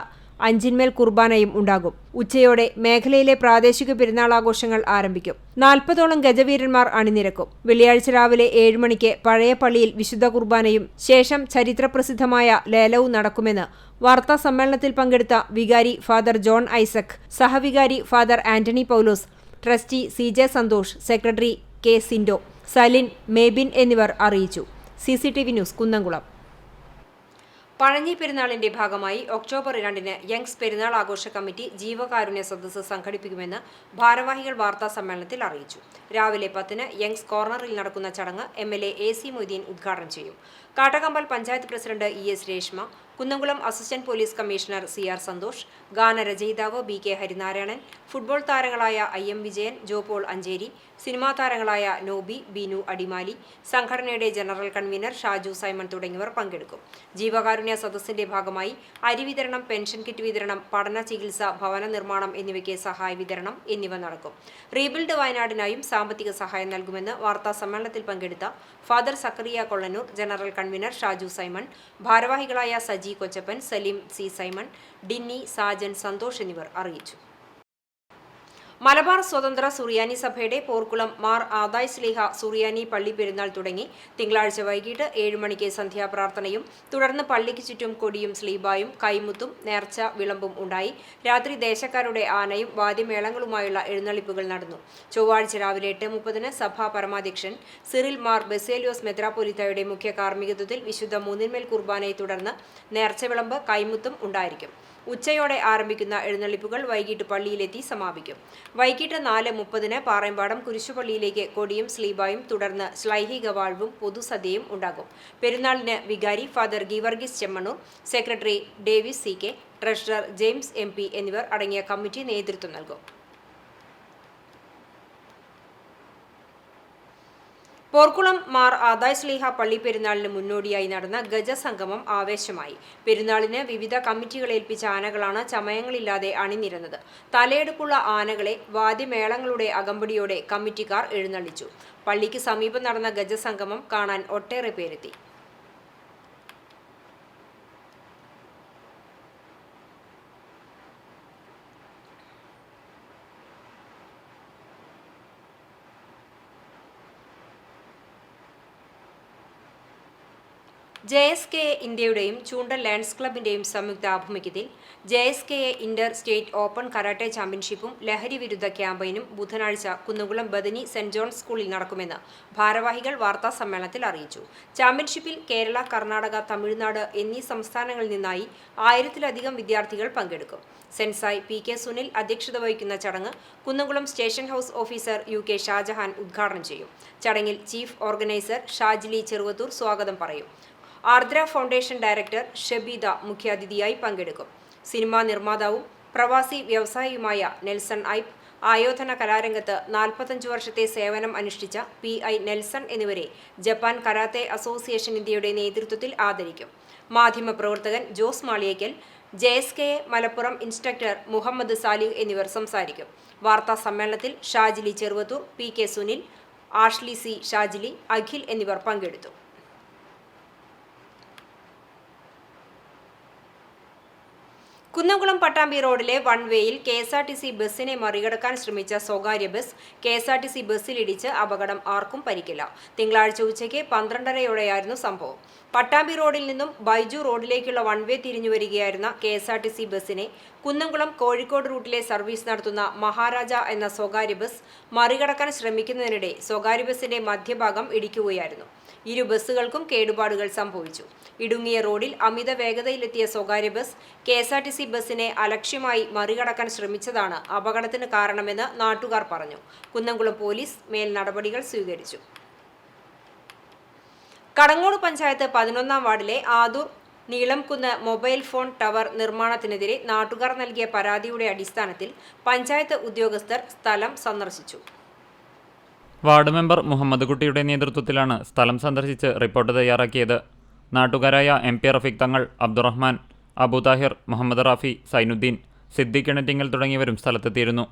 അഞ്ചിന്മേൽ കുർബാനയും ഉണ്ടാകും. ഉച്ചയോടെ മേഖലയിലെ പ്രാദേശിക പെരുന്നാൾ ആഘോഷങ്ങൾ ആരംഭിക്കും. 40ഓളം ഗജവീരന്മാർ അണിനിരക്കും. വെള്ളിയാഴ്ച രാവിലെ 7 മണിക്ക് പഴയ പള്ളിയിൽ വിശുദ്ധ കുർബാനയും ശേഷം ചരിത്രപ്രസിദ്ധമായ ലേലവും നടക്കുമെന്ന് വാർത്താ സമ്മേളനത്തിൽ പങ്കെടുത്ത വികാരി ഫാദർ ജോൺ ഐസക്, സഹവികാരി father Antony Paulose, trustee CJ Santhosh, secretary K Sindo, Salin, Mebin എന്നിവർ അറിയിച്ചു. CCTV news, Kunnamkulam. പഴഞ്ഞി പെരുന്നാളിന്റെ ഭാഗമായി ഒക്ടോബർ 2 യങ്സ് പെരുന്നാൾ ആഘോഷ കമ്മിറ്റി ജീവകാരുണ്യ സദസ്സ് സംഘടിപ്പിക്കുമെന്ന് ഭാരവാഹികൾ വാർത്താ സമ്മേളനത്തിൽ അറിയിച്ചു. രാവിലെ 10 യങ്സ് കോർണറിൽ നടക്കുന്ന ചടങ്ങ് MLA AC മൊയ്തീൻ ഉദ്ഘാടനം ചെയ്യും. Kattakampal panchayat president ES Reshma, Kunnamkulam assistant police commissioner CR Santhosh, ഗാനരചയിതാവ് BK ഹരിനാരായണൻ, ഫുട്ബോൾ താരങ്ങളായ IM വിജയൻ, ജോപോൾ അഞ്ചേരി, സിനിമാ താരങ്ങളായ നോബി, ബിനു അടിമാലി, സംഘടനയുടെ ജനറൽ കൺവീനർ ഷാജു സൈമൺ തുടങ്ങിയവർ പങ്കെടുക്കും. ജീവകാരുണ്യ സദസ്സിന്റെ ഭാഗമായി അരി വിതരണം, പെൻഷൻ കിറ്റ് വിതരണം, പഠന, ചികിത്സ, ഭവന നിർമ്മാണം എന്നിവയ്ക്ക് സഹായ വിതരണം എന്നിവ നടക്കും. റീബിൽഡ് വയനാടിനായും സാമ്പത്തിക സഹായം നൽകുമെന്ന് വാർത്താ സമ്മേളനത്തിൽ പങ്കെടുത്ത father Zacharia Kollannur, general convener Shaju Simon, ഭാരവാഹികളായ സജി കൊച്ചപ്പൻ, സലീം C സൈമൺ, ഡിന്നി, സാജൻ, സന്തോഷ് എന്നിവർ അറിയിച്ചു. മലബാർ സ്വതന്ത്ര സുറിയാനി സഭയുടെ പോർക്കുളം മാർ ആദായ് സ്ലീഹ സുറിയാനി പള്ളി പെരുന്നാൾ തുടങ്ങി. തിങ്കളാഴ്ച വൈകിട്ട് 7 മണിക്ക് സന്ധ്യാപ്രാർത്ഥനയും തുടർന്ന് പള്ളിക്ക് ചുറ്റും കൊടിയും സ്ലീബായും കൈമുത്തും നേർച്ച വിളമ്പും ഉണ്ടായി. രാത്രി ദേശക്കാരുടെ ആനയും വാദ്യമേളങ്ങളുമായുള്ള എഴുന്നള്ളിപ്പുകൾ നടന്നു. ചൊവ്വാഴ്ച രാവിലെ 8:30 സഭാ പരമാധ്യക്ഷൻ സിറിൽ മാർ ബസേലിയോസ് മെത്രാപ്പൊലീത്തയുടെ മുഖ്യ കാർമ്മികത്വത്തിൽ വിശുദ്ധ മൂന്നിന്മേൽ കുർബാനയെ തുടർന്ന് നേർച്ച വിളമ്പ്, കൈമുത്തും ഉണ്ടായിരിക്കും. ഉച്ചയോടെ ആരംഭിക്കുന്ന എഴുന്നള്ളിപ്പുകൾ വൈകിട്ട് പള്ളിയിലെത്തി സമാപിക്കും. വൈകിട്ട് 4:30 പാറയമ്പാടം കുരിശുപള്ളിയിലേക്ക് കൊടിയും സ്ലീബായും തുടർന്ന് ശ്ലൈഹിക വാഴ്വും പൊതുസദ്യയും ഉണ്ടാകും. പെരുന്നാളിന് വികാരി father Geevarghese Chemmanur, secretary Davis CK, treasurer James MP എന്നിവർ അടങ്ങിയ കമ്മിറ്റി നേതൃത്വം നൽകും. പോർക്കുളം മാർ ആദായ് സ്ലീഹ പള്ളി പെരുന്നാളിന് മുന്നോടിയായി നടന്ന ഗജസംഗമം ആവേശമായി. പെരുന്നാളിന് വിവിധ കമ്മിറ്റികൾ ഏൽപ്പിച്ച ആനകളാണ് ചമയങ്ങളില്ലാതെ അണിനിരന്നത്. തലയെടുപ്പുള്ള ആനകളെ വാദ്യമേളങ്ങളുടെ അകമ്പടിയോടെ കമ്മിറ്റിക്കാർ എഴുന്നള്ളിച്ചു. പള്ളിക്ക് സമീപം നടന്ന ഗജസംഗമം കാണാൻ ഒട്ടേറെ പേരെത്തി. JSKA ഇന്ത്യയുടെയും ചൂണ്ടൽ ലയൺസ് ക്ലബിന്റെയും സംയുക്ത ആഭിമുഖ്യത്തിൽ JSKA inter state open karate ചാമ്പ്യൻഷിപ്പും ലഹരി വിരുദ്ധ ക്യാമ്പയിനും ബുധനാഴ്ച കുന്നംകുളം ബദനി സെന്റ് ജോൺസ് സ്കൂളിൽ നടക്കുമെന്ന് ഭാരവാഹികൾ വാർത്താ സമ്മേളനത്തിൽ അറിയിച്ചു. ചാമ്പ്യൻഷിപ്പിൽ കേരള, കർണാടക, തമിഴ്നാട് എന്നീ സംസ്ഥാനങ്ങളിൽ നിന്നായി 1000-ലധികം വിദ്യാർത്ഥികൾ പങ്കെടുക്കും. സെൻസായ് PK സുനിൽ അധ്യക്ഷത വഹിക്കുന്ന ചടങ്ങ് Kunnamkulam station house officer UK Shajahan ഉദ്ഘാടനം ചെയ്യും. ചടങ്ങിൽ ചീഫ് ഓർഗനൈസർ ഷാജിലി ചെറുവത്തൂർ സ്വാഗതം പറയും. ആർദ്ര ഫൗണ്ടേഷൻ ഡയറക്ടർ ഷബീദ മുഖ്യാതിഥിയായി പങ്കെടുക്കും. സിനിമാ നിർമ്മാതാവും പ്രവാസി വ്യവസായിയുമായ നെൽസൺ ഐപ്പ്, ആയോധന കലാരംഗത്ത് 45 വർഷത്തെ സേവനം അനുഷ്ഠിച്ച PI നെൽസൺ എന്നിവരെ ജപ്പാൻ കരാത്തെ അസോസിയേഷൻ ഇന്ത്യയുടെ നേതൃത്വത്തിൽ ആദരിക്കും. മാധ്യമപ്രവർത്തകൻ Jose Maliyekkal, JSK Malappuram instructor Muhammad Salih എന്നിവർ സംസാരിക്കും. വാർത്താ സമ്മേളനത്തിൽ Shajili Cheruvathur, PK Sunil, Ashley C Shajili, Akhil എന്നിവർ പങ്കെടുത്തു. കുന്നംകുളം പട്ടാമ്പി റോഡിലെ വൺവേയിൽ KSRTC ബസ്സിനെ മറികടക്കാൻ ശ്രമിച്ച സ്വകാര്യ ബസ് KSRTC ബസ്സിലിടിച്ച് അപകടം, ആർക്കും പരിക്കില്ല. തിങ്കളാഴ്ച ഉച്ചയ്ക്ക് 12:30യോടെയായിരുന്നു സംഭവം. പട്ടാമ്പി റോഡിൽ നിന്നും ബൈജു റോഡിലേക്കുള്ള വൺവേ തിരിഞ്ഞുവരികയായിരുന്ന KSRTC ബസ്സിനെ കുന്നംകുളം കോഴിക്കോട് റൂട്ടിലെ സർവീസ് നടത്തുന്ന മഹാരാജ എന്ന സ്വകാര്യ ബസ് മറികടക്കാൻ ശ്രമിക്കുന്നതിനിടെ സ്വകാര്യ ബസിന്റെ മധ്യഭാഗം ഇടിക്കുകയായിരുന്നു. ഇരു ബസ്സുകൾക്കും കേടുപാടുകൾ സംഭവിച്ചു. ഇടുങ്ങിയ റോഡിൽ അമിത വേഗതയിലെത്തിയ സ്വകാര്യ ബസ് KSRTC ബസ്സിനെ അലക്ഷ്യമായി മറികടക്കാൻ ശ്രമിച്ചതാണ് അപകടത്തിന് കാരണമെന്ന് നാട്ടുകാർ പറഞ്ഞു. കുന്നംകുളം പോലീസ് മേൽ നടപടികൾ സ്വീകരിച്ചു. കടങ്ങോട് പഞ്ചായത്ത് 11-ാം വാർഡിലെ ആദൂർ നീളംകുന്ന് മൊബൈൽ ഫോൺ ടവർ നിർമ്മാണത്തിനെതിരെ നാട്ടുകാർ നൽകിയ പരാതിയുടെ അടിസ്ഥാനത്തിൽ പഞ്ചായത്ത് ഉദ്യോഗസ്ഥർ സ്ഥലം സന്ദർശിച്ചു. വാർഡ് മെമ്പർ മുഹമ്മദ് കുട്ടിയുടെ നേതൃത്വത്തിലാണ് സ്ഥലം സന്ദർശിച്ച് റിപ്പോർട്ട് തയ്യാറാക്കിയത്. നാട്ടുകാരായ MP റഫീഖ് തങ്ങൾ, അബ്ദുറഹ്മാൻ, അബു താഹിർ, മുഹമ്മദ് റാഫി, സൈനുദ്ദീൻ, സിദ്ദീഖ് കിണറ്റിങ്ങൽ തുടങ്ങിയവരും സ്ഥലത്തെത്തിയിരുന്നു.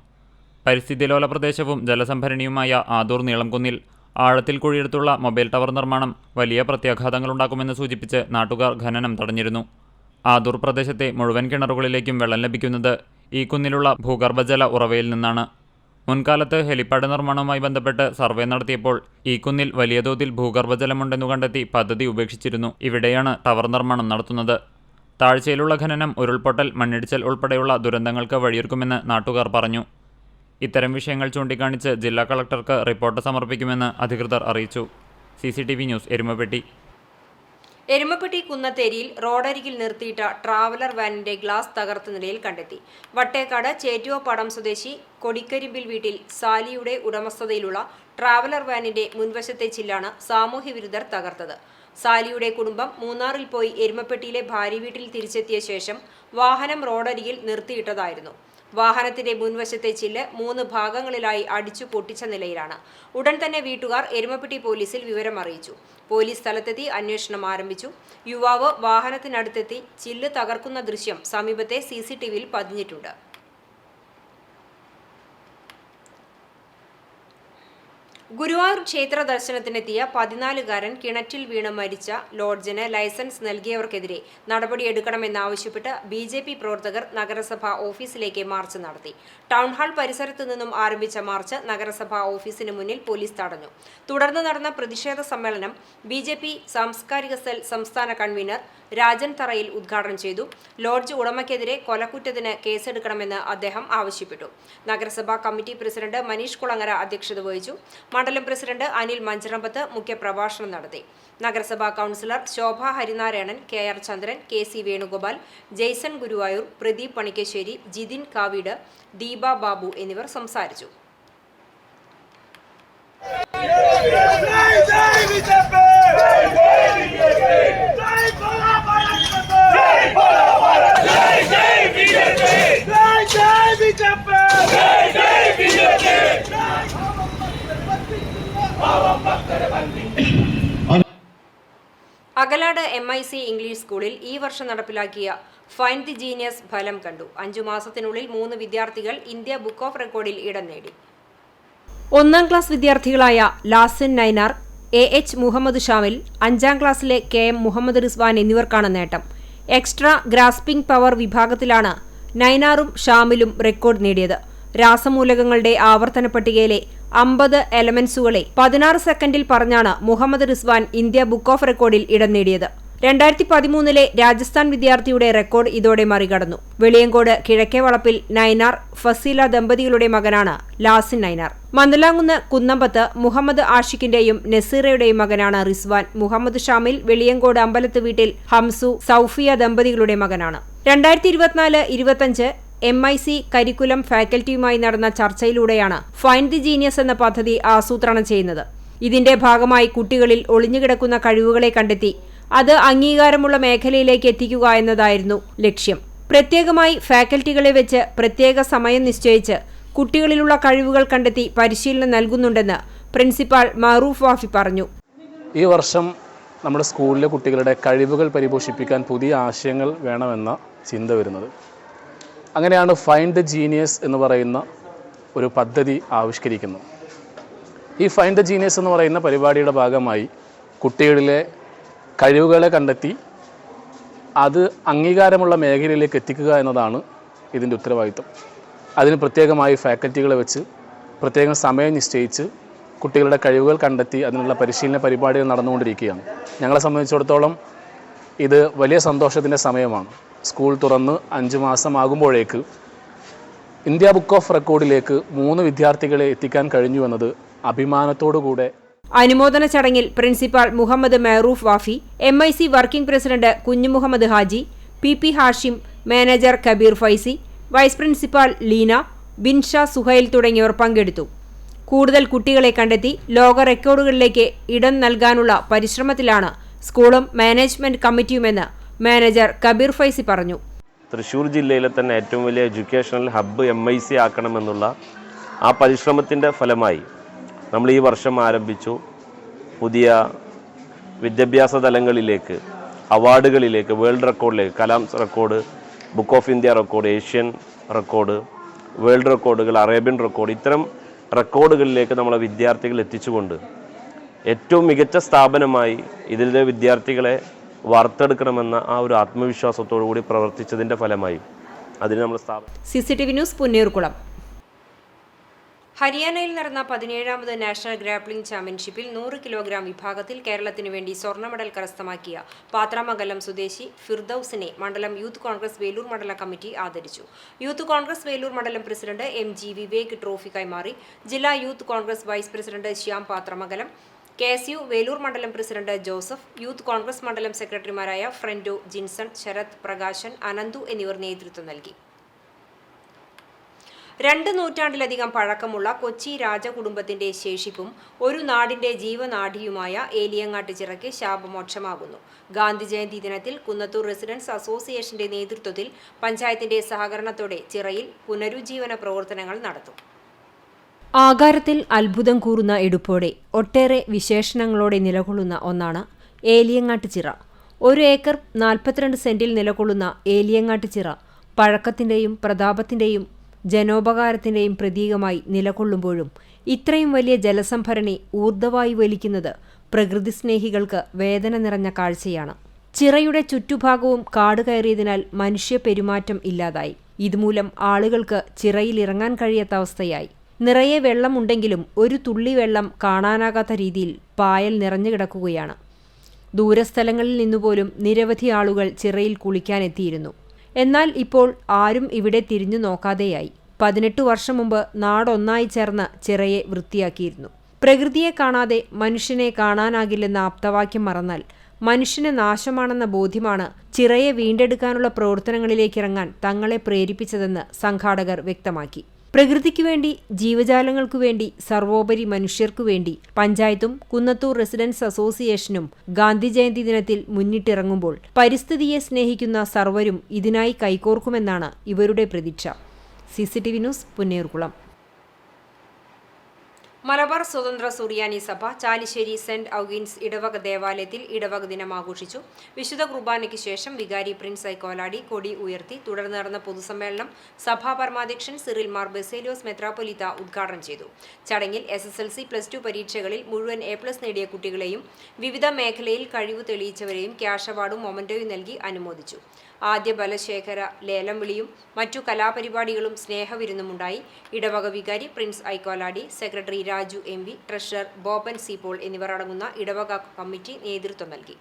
പരിസ്ഥിതിലോല പ്രദേശവും ജലസംഭരണിയുമായ ആദൂർ നീളംകുന്നിൽ ആഴത്തിൽ കുഴിയെടുത്തുള്ള മൊബൈൽ ടവർ നിർമ്മാണം വലിയ പ്രത്യാഘാതങ്ങളുണ്ടാക്കുമെന്ന് സൂചിപ്പിച്ച് നാട്ടുകാർ ഖനനം തടഞ്ഞിരുന്നു. ആദൂർ പ്രദേശത്തെ മുഴുവൻ കിണറുകളിലേക്കും വെള്ളം ലഭിക്കുന്നത് ഈ കുന്നിലുള്ള ഭൂഗർഭജല ഉറവയിൽ നിന്നാണ്. മുൻകാലത്ത് ഹെലിപ്പാഡ് നിർമ്മാണവുമായി ബന്ധപ്പെട്ട് സർവേ നടത്തിയപ്പോൾ ഈ കുന്നിൽ വലിയ തോതിൽ ഭൂഗർഭജലമുണ്ടെന്നു കണ്ടെത്തി പദ്ധതി ഉപേക്ഷിച്ചിരുന്നു. ഇവിടെയാണ് ടവർ നിർമ്മാണം നടത്തുന്നത്. താഴ്ചയിലുള്ള ഖനനം ഉരുൾപൊട്ടൽ, മണ്ണിടിച്ചൽ ഉൾപ്പെടെയുള്ള ദുരന്തങ്ങൾക്ക് വഴിയൊരുക്കുമെന്ന് നാട്ടുകാർ പറഞ്ഞു. ഇത്തരം വിഷയങ്ങൾ ചൂണ്ടിക്കാണിച്ച് ജില്ലാ കളക്ടർക്ക് റിപ്പോർട്ട് സമർപ്പിക്കുമെന്ന് അധികൃതർ അറിയിച്ചു. CCTV news, Erumapetty. എരുമപ്പെട്ടി കുന്നത്തേരിയിൽ റോഡരികിൽ നിർത്തിയിട്ട ട്രാവലർ വാനിന്റെ ഗ്ലാസ് തകർത്ത നിലയിൽ കണ്ടെത്തി. വട്ടേക്കാട് ചേറ്റുവപ്പാടം സ്വദേശി കൊടിക്കരിമ്പിൽ വീട്ടിൽ സാലിയുടെ ഉടമസ്ഥതയിലുള്ള ട്രാവലർ വാനിന്റെ മുൻവശത്തെ ചില്ലാണ് സാമൂഹ്യവിരുദ്ധർ തകർത്തത്. സാലിയുടെ കുടുംബം മൂന്നാറിൽ പോയി എരുമപ്പെട്ടിയിലെ ഭാര്യ വീട്ടിൽ തിരിച്ചെത്തിയ ശേഷം വാഹനം റോഡരികിൽ നിർത്തിയിട്ടതായിരുന്നു. വാഹനത്തിന്റെ മുൻവശത്തെ ചില്ല് 3 ഭാഗങ്ങളിലായി അടിച്ചു പൊട്ടിച്ച നിലയിലാണ്. ഉടൻ തന്നെ വീട്ടുകാർ എരുമപ്പെട്ടി പോലീസിൽ വിവരം അറിയിച്ചു. പോലീസ് സ്ഥലത്തെത്തി അന്വേഷണം ആരംഭിച്ചു. യുവാവ് വാഹനത്തിനടുത്തെത്തി ചില്ല് തകർക്കുന്ന ദൃശ്യം സമീപത്തെ CCTVയിൽ പതിഞ്ഞിട്ടുണ്ട്. ഗുരുവായൂർ ക്ഷേത്ര ദർശനത്തിനെത്തിയ 14-കാരൻ കിണറ്റിൽ വീണ് മരിച്ച ലോഡ്ജിന് ലൈസൻസ് നൽകിയവർക്കെതിരെ നടപടിയെടുക്കണമെന്നാവശ്യപ്പെട്ട് BJP പ്രവർത്തകർ നഗരസഭാ ഓഫീസിലേക്ക് മാർച്ച് നടത്തി. ടൗൺഹാൾ പരിസരത്തു നിന്നും ആരംഭിച്ച മാർച്ച് നഗരസഭാ ഓഫീസിന് മുന്നിൽ പോലീസ് തടഞ്ഞു. തുടർന്ന് നടന്ന പ്രതിഷേധ സമ്മേളനം BJP സാംസ്കാരിക സെൽ സംസ്ഥാന കൺവീനർ രാജൻ തറയിൽ ഉദ്ഘാടനം ചെയ്തു. ലോഡ്ജ് ഉടമയ്ക്കെതിരെ കൊലക്കുറ്റത്തിന് കേസെടുക്കണമെന്ന് അദ്ദേഹം ആവശ്യപ്പെട്ടു. നഗരസഭാ കമ്മിറ്റി പ്രസിഡന്റ് മനീഷ് കുളങ്ങര അധ്യക്ഷത വഹിച്ചു. മണ്ഡലം പ്രസിഡന്റ് അനിൽ മഞ്ചറമ്പത്ത് മുഖ്യപ്രഭാഷണം നടത്തി. നഗരസഭാ കൗൺസിലർ ശോഭ ഹരിനാരായണൻ, KR ചന്ദ്രൻ, KC വേണുഗോപാൽ, ജെയ്സൺ ഗുരുവായൂർ, പ്രദീപ് പണിക്കശ്ശേരി, ജിതിൻ കാവീട്, ദീപ ബാബു എന്നിവർ സംസാരിച്ചു. അകലാട് MIC ഇംഗ്ലീഷ് സ്കൂളിൽ ഈ വർഷം നടപ്പിലാക്കിയ ഫൈൻഡ് ദി ജീനിയസ് ഫലം കണ്ടു. 5 മാസത്തിനുള്ളിൽ 3 വിദ്യാർത്ഥികൾ ഇന്ത്യ ബുക്ക് ഓഫ് റെക്കോർഡിൽ ഇടം നേടി. 1-ാം ക്ലാസ് വിദ്യാർത്ഥികളായ ലാസിൻ നൈനാർ, AH മുഹമ്മദ് ഷാമിൽ, 5-ാം ക്ലാസ്സിലെ KM മുഹമ്മദ് റിസ്വാൻ എന്നിവർക്കാണ് നേട്ടം. എക്സ്ട്രാ ഗ്രാസ്പിംഗ് പവർ വിഭാഗത്തിലാണ് നൈനാറും ഷാമിലും റെക്കോർഡ് നേടിയത്. രാസമൂലകങ്ങളുടെ ആവർത്തന പട്ടികയിലെ 50 എലമെന്റ്സുകളെ 16 സെക്കൻഡിൽ പറഞ്ഞാണ് Muhammad Rizwan India book of റെക്കോർഡിൽ ഇടം നേടിയത്. 2013 രാജസ്ഥാൻ വിദ്യാർത്ഥിയുടെ റെക്കോർഡ് ഇതോടെ മറികടന്നു. വെളിയങ്കോട് കിഴക്കേ വളപ്പിൽ നൈനാർ ഫസീല ദമ്പതികളുടെ മകനാണ് ലാസിൻ നൈനാർ. മന്ദലാംകുന്ന് കുന്നമ്പത്ത് മുഹമ്മദ് ആഷിഖിന്റെയും നസീറയുടെയും മകനാണ് റിസ്വാൻ. മുഹമ്മദ് ഷാമിൽ വെളിയങ്കോട് അമ്പലത്ത് വീട്ടിൽ ഹംസു സൗഫിയ ദമ്പതികളുടെ മകനാണ്. 2024-25 MIC കരിക്കുലം ഫാക്കൽറ്റിയുമായി നടന്ന ചർച്ചയിലൂടെയാണ് ഫൈൻഡ് ദി ജീനിയസ് എന്ന പദ്ധതി ആസൂത്രണം ചെയ്യുന്നത്. ഇതിന്റെ ഭാഗമായി കുട്ടികളിൽ ഒളിഞ്ഞുകിടക്കുന്ന കഴിവുകളെ കണ്ടെത്തി അത് അംഗീകാരമുള്ള മേഖലയിലേക്ക് എത്തിക്കുക എന്നതായിരുന്നു ലക്ഷ്യം. പ്രത്യേകമായി ഫാക്കൽറ്റികളെ വെച്ച് പ്രത്യേക സമയം നിശ്ചയിച്ച് കുട്ടികളിലുള്ള കഴിവുകൾ കണ്ടെത്തി പരിശീലനം നൽകുന്നുണ്ടെന്ന് പ്രിൻസിപ്പാൾ മറൂഫ് വാഫി പറഞ്ഞു. ഈ വർഷം നമ്മുടെ സ്കൂളിലെ കുട്ടികളുടെ കഴിവുകൾ പരിപോഷിപ്പിക്കാൻ പുതിയ ആശയങ്ങൾ വേണമെന്ന ചിന്ത വരുന്നത്. അങ്ങനെയാണ് ഫൈൻഡ് ദ ജീനിയസ് എന്ന് പറയുന്ന ഒരു പദ്ധതി ആവിഷ്കരിക്കുന്നത്. ഈ ഫൈൻഡ് ദ ജീനിയസ് എന്ന് പറയുന്ന പരിപാടിയുടെ ഭാഗമായി കുട്ടികളിലെ കഴിവുകളെ കണ്ടെത്തി അത് അംഗീകാരമുള്ള മേഖലയിലേക്ക് എത്തിക്കുക എന്നതാണ് ഇതിൻ്റെ ഉത്തരവാദിത്വം. അതിന് പ്രത്യേകമായി ഫാക്കൽറ്റികളെ വെച്ച് പ്രത്യേകം സമയം നിശ്ചയിച്ച് കുട്ടികളുടെ കഴിവുകൾ കണ്ടെത്തി അതിനുള്ള പരിശീലന പരിപാടികൾ നടന്നുകൊണ്ടിരിക്കുകയാണ്. ഞങ്ങളെ സംബന്ധിച്ചിടത്തോളം ഇത് വലിയ സന്തോഷത്തിൻ്റെ സമയമാണ്. സ്കൂൾ തുറന്ന് 5 മാസമാകുമ്പോഴേക്ക് ഇന്ത്യ ബുക്ക് ഓഫ് റെക്കോർഡിലേക്ക് 3 വിദ്യാർത്ഥികളെ എത്തിക്കാൻ കഴിഞ്ഞു എന്നത് അഭിമാനത്തോടുകൂടെ. അനുമോദന ചടങ്ങിൽ principal Muhammad Mehroof Wafi, MIC working president Kunhimuhammed Haji, PP Hashim, manager Kabeer Faizy, vice principal Leena, Binsha Suhail തുടങ്ങിയവർ പങ്കെടുത്തു. കൂടുതൽ കുട്ടികളെ കണ്ടെത്തി ലോക റെക്കോർഡുകളിലേക്ക് ഇടം നൽകാനുള്ള പരിശ്രമത്തിലാണ് സ്കൂളും മാനേജ്മെന്റ് കമ്മിറ്റിയുമെന്ന് മാനേജർ കബീർ ഫൈസി പറഞ്ഞു. തൃശ്ശൂർ ജില്ലയിലെ തന്നെ ഏറ്റവും വലിയ എഡ്യൂക്കേഷണൽ ഹബ്ബ് MIC ആക്കണമെന്നുള്ള ആ പരിശ്രമത്തിൻ്റെ ഫലമായി നമ്മൾ ഈ വർഷം ആരംഭിച്ചു. പുതിയ വിദ്യാഭ്യാസ തലങ്ങളിലേക്ക്, അവാർഡുകളിലേക്ക്, വേൾഡ് റെക്കോർഡിലേക്ക്, Kalam's record, book of India record, Asian record, world റെക്കോർഡുകൾ, അറേബ്യൻ റെക്കോർഡ്, ഇത്തരം റെക്കോർഡുകളിലേക്ക് നമ്മളെ വിദ്യാർത്ഥികൾ എത്തിച്ചുകൊണ്ട് ഏറ്റവും മികച്ച സ്ഥാപനമായി ഇതിലെ വിദ്യാർത്ഥികളെ വാർത്തെടുക്കണമെന്ന ആ ഒരു ആത്മവിശ്വാസത്തോടു കൂടി പ്രവർത്തിച്ചതിൻ്റെ ഫലമായി അതിന് നമ്മൾ CCTV ന്യൂസ് പുന്നയൂർകുളം. ഹരിയാനയിൽ നടന്ന 17ാമത് നാഷണൽ ഗ്രാപ്ലിംഗ് ചാമ്പ്യൻഷിപ്പിൽ 100 കിലോഗ്രാം വിഭാഗത്തിൽ കേരളത്തിനു വേണ്ടി സ്വർണ്ണ മെഡൽ കരസ്ഥമാക്കിയ പാത്രാമംഗലം സ്വദേശി ഫിർദൌസിനെ മണ്ഡലം യൂത്ത് കോൺഗ്രസ് വേലൂർ മണ്ഡല കമ്മിറ്റി ആദരിച്ചു. യൂത്ത് കോൺഗ്രസ് വേലൂർ മണ്ഡലം പ്രസിഡന്റ് MG വിവേക് ട്രോഫി കൈമാറി. ജില്ലാ youth Congress vice president Shyam Pathramangalam, KSU Velur മണ്ഡലം പ്രസിഡന്റ് ജോസഫ്, യൂത്ത് കോൺഗ്രസ് മണ്ഡലം സെക്രട്ടറിമാരായ ഫ്രൻഡോ, ജിൻസൺ, ശരത്, പ്രകാശൻ, അനന്തു എന്നിവർ നേതൃത്വം നൽകി. 2 നൂറ്റാണ്ടിലധികം പഴക്കമുള്ള കൊച്ചി രാജകുടുംബത്തിന്റെ ശേഷിപ്പും ഒരു നാടിന്റെ ജീവനാഡിയുമായ ഏലിയങ്ങാട്ട് ചിറയ്ക്ക് ശാപമോക്ഷമാകുന്നു. ഗാന്ധി ജയന്തി ദിനത്തിൽ കുന്നത്തൂർ റെസിഡൻസ് അസോസിയേഷന്റെ നേതൃത്വത്തിൽ പഞ്ചായത്തിന്റെ സഹകരണത്തോടെ ചിറയിൽ പുനരുജ്ജീവന പ്രവർത്തനങ്ങൾ നടത്തും. ആകാരത്തിൽ അത്ഭുതം കൂറുന്ന എടുപ്പോടെ ഒട്ടേറെ വിശേഷണങ്ങളോടെ നിലകൊള്ളുന്ന ഒന്നാണ് ഏലിയങ്ങാട്ട് ചിറ. 1 ഏക്കർ 42 സെന്റിൽ നിലകൊള്ളുന്ന ഏലിയങ്ങാട്ട് ചിറ പഴക്കത്തിന്റെയും പ്രതാപത്തിന്റെയും ജനോപകാരത്തിന്റെയും പ്രതീകമായി നിലകൊള്ളുമ്പോഴും ഇത്രയും വലിയ ജലസംഭരണി ഊർദ്ധവായു വലിക്കുന്നത് പ്രകൃതി സ്നേഹികൾക്ക് വേദന നിറഞ്ഞ കാഴ്ചയാണ്. ചിറയുടെ ചുറ്റുഭാഗവും കാട് കയറിയതിനാൽ മനുഷ്യ പെരുമാറ്റം ഇല്ലാതായി. ഇതുമൂലം ആളുകൾക്ക് ചിറയിൽ ഇറങ്ങാൻ കഴിയാത്ത അവസ്ഥയായി. നിറയെ വെള്ളമുണ്ടെങ്കിലും ഒരു തുള്ളി വെള്ളം കാണാനാകാത്ത രീതിയിൽ പായൽ നിറഞ്ഞു കിടക്കുകയാണ്. ദൂരസ്ഥലങ്ങളിൽ നിന്നുപോലും നിരവധി ആളുകൾ ചിറയിൽ കുളിക്കാനെത്തിയിരുന്നു. എന്നാൽ ഇപ്പോൾ ആരും ഇവിടെ തിരിഞ്ഞു നോക്കാതെയായി. 18 വർഷം മുമ്പ് നാടൊന്നായി ചേർന്ന് ചിറയെ വൃത്തിയാക്കിയിരുന്നു. പ്രകൃതിയെ കാണാതെ മനുഷ്യനെ കാണാനാകില്ലെന്ന ആപ്തവാക്യം മറന്നാൽ മനുഷ്യന് നാശമാണെന്ന ബോധ്യമാണ് ചിറയെ വീണ്ടെടുക്കാനുള്ള പ്രവർത്തനങ്ങളിലേക്കിറങ്ങാൻ തങ്ങളെ പ്രേരിപ്പിച്ചതെന്ന് സംഘാടകർ വ്യക്തമാക്കി. പ്രകൃതിക്കു വേണ്ടി, ജീവജാലങ്ങൾക്കു വേണ്ടി, സർവോപരി മനുഷ്യർക്കു വേണ്ടി പഞ്ചായത്തും കുന്നത്തൂർ റെസിഡൻസ് അസോസിയേഷനും ഗാന്ധി ജയന്തി ദിനത്തിൽ മുന്നിട്ടിറങ്ങുമ്പോൾ പരിസ്ഥിതിയെ സ്നേഹിക്കുന്ന സർവരും ഇതിനായി കൈകോർക്കുമെന്നാണ് ഇവരുടെ പ്രതീക്ഷ. CCTV news Punnayurkulam. മലബാർ സ്വതന്ത്ര സുറിയാനി സഭ ചാലിശ്ശേരി സെന്റ് ഔഗീൻസ് ഇടവക ദേവാലയത്തിൽ ഇടവക ദിനം ആഘോഷിച്ചു. വിശുദ്ധ കുർബാനയ്ക്ക് ശേഷം വികാരി പ്രിൻസ് ഐക്കോലാടി കൊടി ഉയർത്തി. തുടർന്ന് നടന്ന പൊതുസമ്മേളനം സഭാ പരമാധ്യക്ഷൻ സിറിൽ മാർ ബെസേലിയോസ് മെത്രാപ്പൊലീത്ത ഉദ്ഘാടനം ചെയ്തു. ചടങ്ങിൽ SSLC, +2 പരീക്ഷകളിൽ മുഴുവൻ A+ നേടിയ കുട്ടികളെയും വിവിധ മേഖലയിൽ കഴിവ് തെളിയിച്ചവരെയും ക്യാഷ് അവാർഡും മൊമന്റോയും നൽകി അനുമോദിച്ചു. ആദ്യ ബലശേഖര ലേലം വിളിയും മറ്റു കലാപരിപാടികളും സ്നേഹവിരുന്നുമുണ്ടായി. ഇടവക വികാരി Prince Aikkoladi, secretary Raju MV, treasurer Boban C Paul എന്നിവർ അടങ്ങുന്ന ഇടവക കമ്മിറ്റി നേതൃത്വം നൽകി.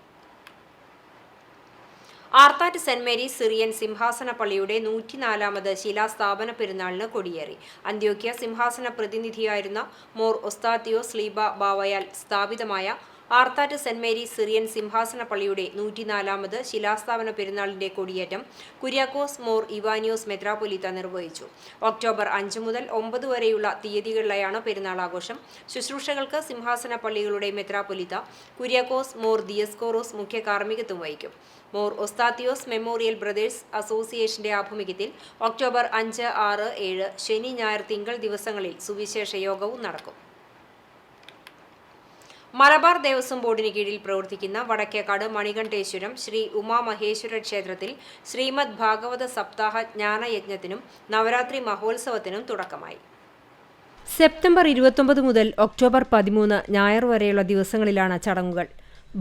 ആർത്താറ്റ് സെന്റ് മേരീസ് സിറിയൻ സിംഹാസന പള്ളിയുടെ 104ാമത് ശിലാസ്ഥാപന പെരുന്നാളിന് കൊടിയേറി. അന്ത്യോക്യ സിംഹാസന പ്രതിനിധിയായിരുന്ന മോർ ഒസ്താത്തിയോസ് ലീബ ബാവയാൽ സ്ഥാപിതമായ ആർത്താറ്റ് സെന്റ് മേരീസ് സിറിയൻ സിംഹാസന പള്ളിയുടെ 104ാമത് ശിലാസ്ഥാപന പെരുന്നാളിന്റെ കൊടിയേറ്റം കുര്യാക്കോസ് മോർ ഇവാനിയോസ് മെത്രാപ്പൊലീത്ത നിർവഹിച്ചു. ഒക്ടോബർ 5 മുതൽ 9 വരെയുള്ള തീയതികളിലായാണ് പെരുന്നാൾ ആഘോഷം. ശുശ്രൂഷകൾക്ക് സിംഹാസന പള്ളികളുടെ മെത്രാപ്പൊലീത്ത കുര്യാക്കോസ് മോർ ദിയസ്കോറോസ് മുഖ്യ കാർമ്മികത്വം വഹിക്കും. മോർ ഒസ്താത്തിയോസ് മെമ്മോറിയൽ ബ്രദേഴ്സ് അസോസിയേഷന്റെ ആഭിമുഖ്യത്തിൽ ഒക്ടോബർ 5, 6, 7 ശനി, ഞായർ, തിങ്കൾ ദിവസങ്ങളിൽ സുവിശേഷ യോഗവും നടക്കും. മലബാർ ദേവസ്വം ബോർഡിന് കീഴിൽ പ്രവർത്തിക്കുന്ന വടക്കേക്കാട് മണികണ്ഠേശ്വരം ശ്രീ ഉമാമഹേശ്വര ക്ഷേത്രത്തിൽ ശ്രീമദ് ഭാഗവത സപ്താഹ ജ്ഞാനയജ്ഞത്തിനും നവരാത്രി മഹോത്സവത്തിനും തുടക്കമായി. സെപ്റ്റംബർ 29 മുതൽ ഒക്ടോബർ 13 ഞായർ വരെയുള്ള ദിവസങ്ങളിലാണ് ചടങ്ങുകൾ.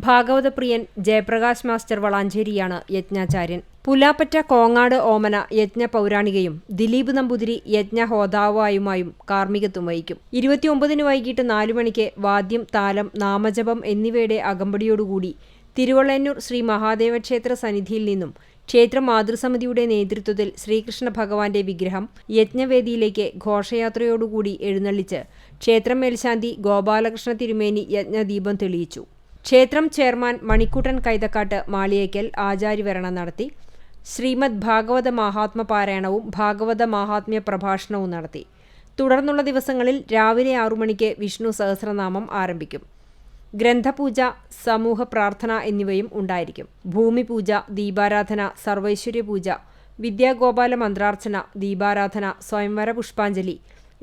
ഭാഗവതപ്രിയൻ ജയപ്രകാശ് മാസ്റ്റർ വളാഞ്ചേരിയാണ് യജ്ഞാചാര്യൻ. പുലാപ്പറ്റ കോങ്ങാട് ഓമന യജ്ഞ പൗരാണികയും ദിലീപ് നമ്പൂതിരി യജ്ഞ ഹോതാവായുമായും കാർമ്മികത്വം വഹിക്കും. 29 വൈകിട്ട് 4 മണിക്ക് വാദ്യം, താലം, നാമജപം എന്നിവയുടെ അകമ്പടിയോടുകൂടി തിരുവള്ളന്നൂർ ശ്രീ മഹാദേവ ക്ഷേത്ര സന്നിധിയിൽ നിന്നും ക്ഷേത്ര മാതൃസമിതിയുടെ നേതൃത്വത്തിൽ ശ്രീകൃഷ്ണ ഭഗവാന്റെ വിഗ്രഹം യജ്ഞവേദിയിലേക്ക് ഘോഷയാത്രയോടുകൂടി എഴുന്നള്ളിച്ച് ക്ഷേത്രം മേൽശാന്തി ഗോപാലകൃഷ്ണ തിരുമേനി യജ്ഞദീപം തെളിയിച്ചു. ക്ഷേത്രം ചെയർമാൻ മണിക്കുട്ടൻ കൈതക്കാട്ട് മാളിയേക്കൽ ആചാര്യവരണം നടത്തി. ശ്രീമദ് ഭാഗവത മഹാത്മ പാരായണവും ഭാഗവത മഹാത്മ്യ പ്രഭാഷണവും നടത്തി. തുടർന്നുള്ള ദിവസങ്ങളിൽ രാവിലെ 6 മണിക്ക് വിഷ്ണു സഹസ്രനാമം ആരംഭിക്കും. ഗ്രന്ഥപൂജ, സമൂഹ പ്രാർത്ഥന എന്നിവയും ഉണ്ടായിരിക്കും. ഭൂമിപൂജ, ദീപാരാധന, സർവൈശ്വര്യ പൂജ, വിദ്യാഗോപാല മന്ത്രാർച്ചന, ദീപാരാധന, സ്വയംവര പുഷ്പാഞ്ജലി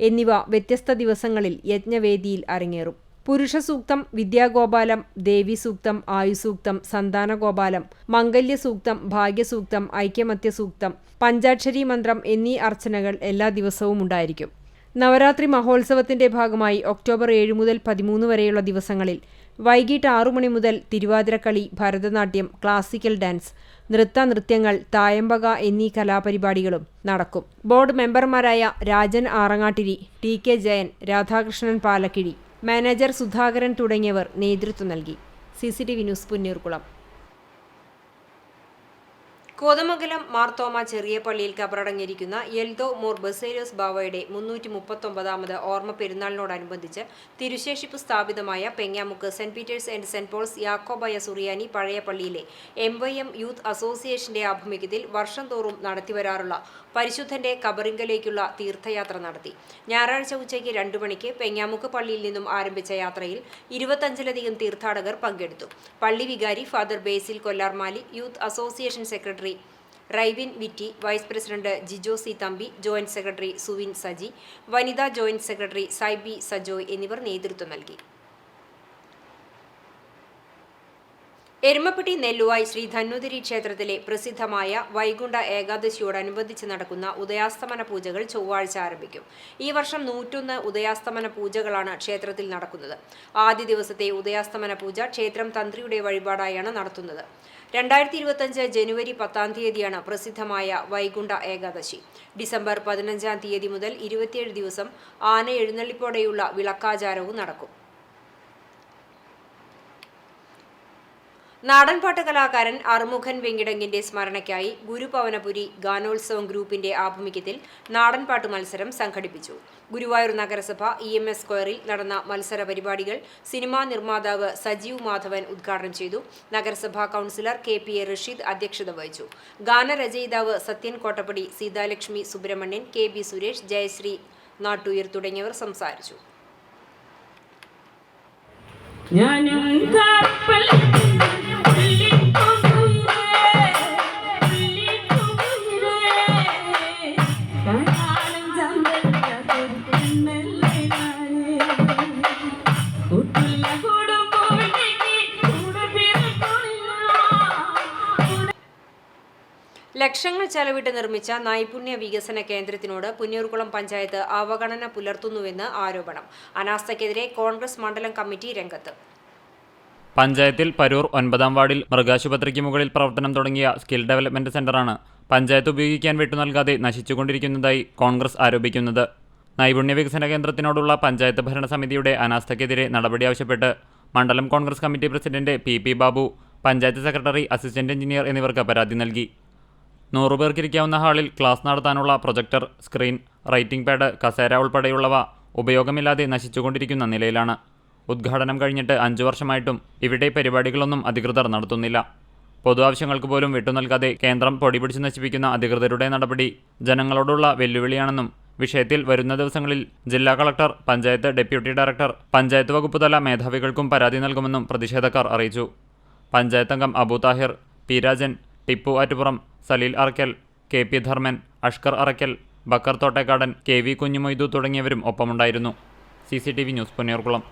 എന്നിവ വ്യത്യസ്ത ദിവസങ്ങളിൽ യജ്ഞവേദിയിൽ അരങ്ങേറും. പുരുഷസൂക്തം, വിദ്യാഗോപാലം, ദേവീസൂക്തം, ആയുസൂക്തം, സന്താനഗോപാലം, മംഗല്യസൂക്തം, ഭാഗ്യസൂക്തം, ഐക്യമത്യസൂക്തം, പഞ്ചാക്ഷരി മന്ത്രം എന്നീ അർച്ചനകൾ എല്ലാ ദിവസവും ഉണ്ടായിരിക്കും. നവരാത്രി മഹോത്സവത്തിന്റെ ഭാഗമായി ഒക്ടോബർ 7 മുതൽ 13 വരെയുള്ള ദിവസങ്ങളിൽ വൈകിട്ട് 6 മണി മുതൽ തിരുവാതിരക്കളി, ഭരതനാട്യം, ക്ലാസിക്കൽ ഡാൻസ്, നൃത്തങ്ങൾ, തായമ്പക എന്നീ കലാപരിപാടികളും നടക്കും. ബോർഡ് മെമ്പർമാരായ രാജൻ ആറങ്ങാട്ടിരി, TK ജയൻ, രാധാകൃഷ്ണൻ പാലക്കിഴി, മാനേജർ സുധാകരൻ തുടങ്ങിയവർ നേതൃത്വം നൽകി. CCTV news Punnurkulam. കോതമംഗലം മാർത്തോമ ചെറിയ പള്ളിയിൽ കബറടങ്ങിയിരിക്കുന്ന എൽദോ മോർ ബസേലിയോസ് ബാവയുടെ 339ാമത് ഓർമ്മ പെരുന്നാളിനോടനുബന്ധിച്ച് തിരുശേഷിപ്പ് സ്ഥാപിതമായ Pengamuk Saint Peter's and Saint Paul's Yakobaya സുറിയാനി പഴയ പള്ളിയിലെ MYM യൂത്ത് അസോസിയേഷന്റെ ആഭിമുഖ്യത്തിൽ വർഷം തോറും നടത്തിവരാറുള്ള പരിശുദ്ധന്റെ കബറിങ്കലേക്കുള്ള തീർത്ഥയാത്ര നടത്തി. ഞായറാഴ്ച ഉച്ചയ്ക്ക് 2 മണിക്ക് പെങ്ങാമുക്ക് പള്ളിയിൽ നിന്നും ആരംഭിച്ച യാത്രയിൽ 25ലധികം തീർത്ഥാടകർ പങ്കെടുത്തു. പള്ളി വികാരി father Basil Kollarmali, youth association secretary Raivin Vitty, vice president Jijo C Thampi, joint secretary Suvin Saji, വനിതാ ജോയിന്റ് സെക്രട്ടറി സൈബി സജോയ് എന്നിവർ നേതൃത്വം നൽകി. എരുമപ്പെട്ടി നെല്ലുവായ് ശ്രീ ധന്വന്തരി ക്ഷേത്രത്തിലെ പ്രസിദ്ധമായ വൈകുണ്ഠ ഏകാദശിയോടനുബന്ധിച്ച് നടക്കുന്ന ഉദയാസ്തമന പൂജകൾ ചൊവ്വാഴ്ച ആരംഭിക്കും. ഈ വർഷം 101 ഉദയാസ്തമന പൂജകളാണ് ക്ഷേത്രത്തിൽ നടക്കുന്നത്. ആദ്യ ദിവസത്തെ ഉദയാസ്തമന പൂജ ക്ഷേത്രം തന്ത്രിയുടെ വഴിപാടായാണ് നടത്തുന്നത്. 2025 ജനുവരി 10 തീയതിയാണ് പ്രസിദ്ധമായ വൈകുണ്ഠ ഏകാദശി. ഡിസംബർ 15 തീയതി മുതൽ 27 ദിവസം ആന എഴുന്നള്ളിപ്പോടെയുള്ള വിളക്കാചാരവും നടക്കും. നാടൻപാട്ട് കലാകാരൻ അറുമുഖൻ വെങ്കിടങ്ങിന്റെ സ്മരണയ്ക്കായി ഗുരുപവനപുരി ഗാനോത്സവം ഗ്രൂപ്പിന്റെ ആഭിമുഖ്യത്തിൽ നാടൻപാട്ട് മത്സരം സംഘടിപ്പിച്ചു. ഗുരുവായൂർ നഗരസഭ EMS സ്ക്വയറിൽ നടന്ന മത്സര പരിപാടികൾ സിനിമാ നിർമ്മാതാവ് സജീവ് മാധവൻ ഉദ്ഘാടനം ചെയ്തു. നഗരസഭാ കൗൺസിലർ KPA റഷീദ് അധ്യക്ഷത വഹിച്ചു. ഗാനരചയിതാവ് സത്യൻ കോട്ടപ്പടി, സീതാലക്ഷ്മി സുബ്രഹ്മണ്യൻ, KB സുരേഷ്, ജയശ്രീ നാട്ടുയർ തുടങ്ങിയവർ സംസാരിച്ചു. ലക്ഷങ്ങൾ ചെലവിട്ട് നിർമ്മിച്ച നൈപുണ്യ വികസന കേന്ദ്രത്തിനോട് പുന്നൂർകുളം പഞ്ചായത്ത് അവഗണന പുലർത്തുന്നുവെന്ന് ആരോപണം. അനാസ്ഥയ്ക്കെതിരെ കോൺഗ്രസ് മണ്ഡലം കമ്മിറ്റി രംഗത്ത്. പഞ്ചായത്തിൽ പരൂർ 9ാം വാർഡിൽ മൃഗാശുപത്രിക്ക് മുകളിൽ പ്രവർത്തനം തുടങ്ങിയ സ്കിൽ ഡെവലപ്മെന്റ് സെന്ററാണ് പഞ്ചായത്ത് ഉപയോഗിക്കാൻ വിട്ടുനൽകാതെ നശിച്ചുകൊണ്ടിരിക്കുന്നതായി കോൺഗ്രസ് ആരോപിക്കുന്നത്. നൈപുണ്യ വികസന കേന്ദ്രത്തിനോടുള്ള പഞ്ചായത്ത് ഭരണസമിതിയുടെ അനാസ്ഥയ്ക്കെതിരെ നടപടി ആവശ്യപ്പെട്ട് മണ്ഡലം Congress committee president PP Babu, panchayat secretary, assistant engineer എന്നിവർക്ക് പരാതി നൽകി. 100 പേർക്കിരിക്കാവുന്ന ഹാളിൽ ക്ലാസ് നടത്താനുള്ള പ്രൊജക്ടർ, സ്ക്രീൻ, റൈറ്റിംഗ് പാഡ്, കസേര ഉൾപ്പെടെയുള്ളവ ഉപയോഗമില്ലാതെ നശിച്ചുകൊണ്ടിരിക്കുന്ന നിലയിലാണ്. ഉദ്ഘാടനം കഴിഞ്ഞിട്ട് 5 വർഷമായിട്ടും ഇവിടെ പരിപാടികളൊന്നും അധികൃതർ നടത്തുന്നില്ല. പൊതു ആവശ്യങ്ങൾക്ക് പോലും വിട്ടുനൽകാതെ കേന്ദ്രം പൊടിപിടിച്ച് നശിപ്പിക്കുന്ന അധികൃതരുടെ നടപടി ജനങ്ങളോടുള്ള വെല്ലുവിളിയാണെന്നും വിഷയത്തിൽ വരുന്ന ദിവസങ്ങളിൽ ജില്ലാ collector, panchayat deputy director, panchayat വകുപ്പ് തല മേധാവികൾക്കും പരാതി നൽകുമെന്നും പ്രതിഷേധക്കാർ അറിയിച്ചു. പഞ്ചായത്ത് അംഗം Abu Thahir, P Rajan, Tipu Attupuram, Saleel Arakkal, KP Dharman, Ashkar Arakkal, Backer Thottekkadan, KV Kunhimoithu തുടങ്ങിയവരും ഒപ്പമുണ്ടായിരുന്നു. CCTV news Punnoorkulam.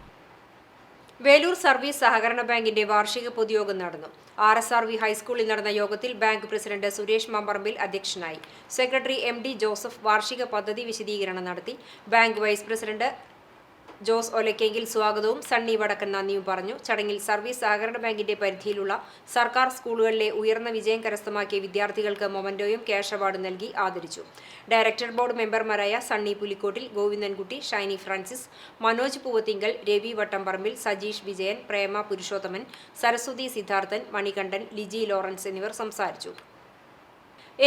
Velur service സഹകരണ ബാങ്കിന്റെ വാർഷിക പൊതുയോഗം നടന്നു. RSRV ഹൈസ്കൂളിൽ നടന്ന യോഗത്തിൽ ബാങ്ക് പ്രസിഡന്റ് സുരേഷ് മമ്പറമ്പിൽ അധ്യക്ഷനായി. സെക്രട്ടറി MD ജോസഫ് വാർഷിക പദ്ധതി വിശദീകരണം നടത്തി. ബാങ്ക് വൈസ് പ്രസിഡന്റ് ജോസ് ഒലക്കെങ്കിൽ സ്വാഗതവും സണ്ണി വടക്കൻ നന്ദിയും പറഞ്ഞു. ചടങ്ങിൽ സർവീസ് സഹകരണ ബാങ്കിന്റെ പരിധിയിലുള്ള സർക്കാർ സ്കൂളുകളിലെ ഉയർന്ന വിജയം കരസ്ഥമാക്കിയ വിദ്യാർത്ഥികൾക്ക് മൊമന്റോയും ക്യാഷ് അവാർഡ് നൽകി ആദരിച്ചു. ഡയറക്ടർ ബോർഡ് മെമ്പർമാരായ Sunny Pulikkottil, Govindankutty, Shiny Francis, Manoj Poovathingal, Ravi Vattamparambil, Sajeesh Vijayan, Prema Purushothaman, Saraswathi Sidharthan, Manikandan, Liji Lawrence എന്നിവർ സംസാരിച്ചു.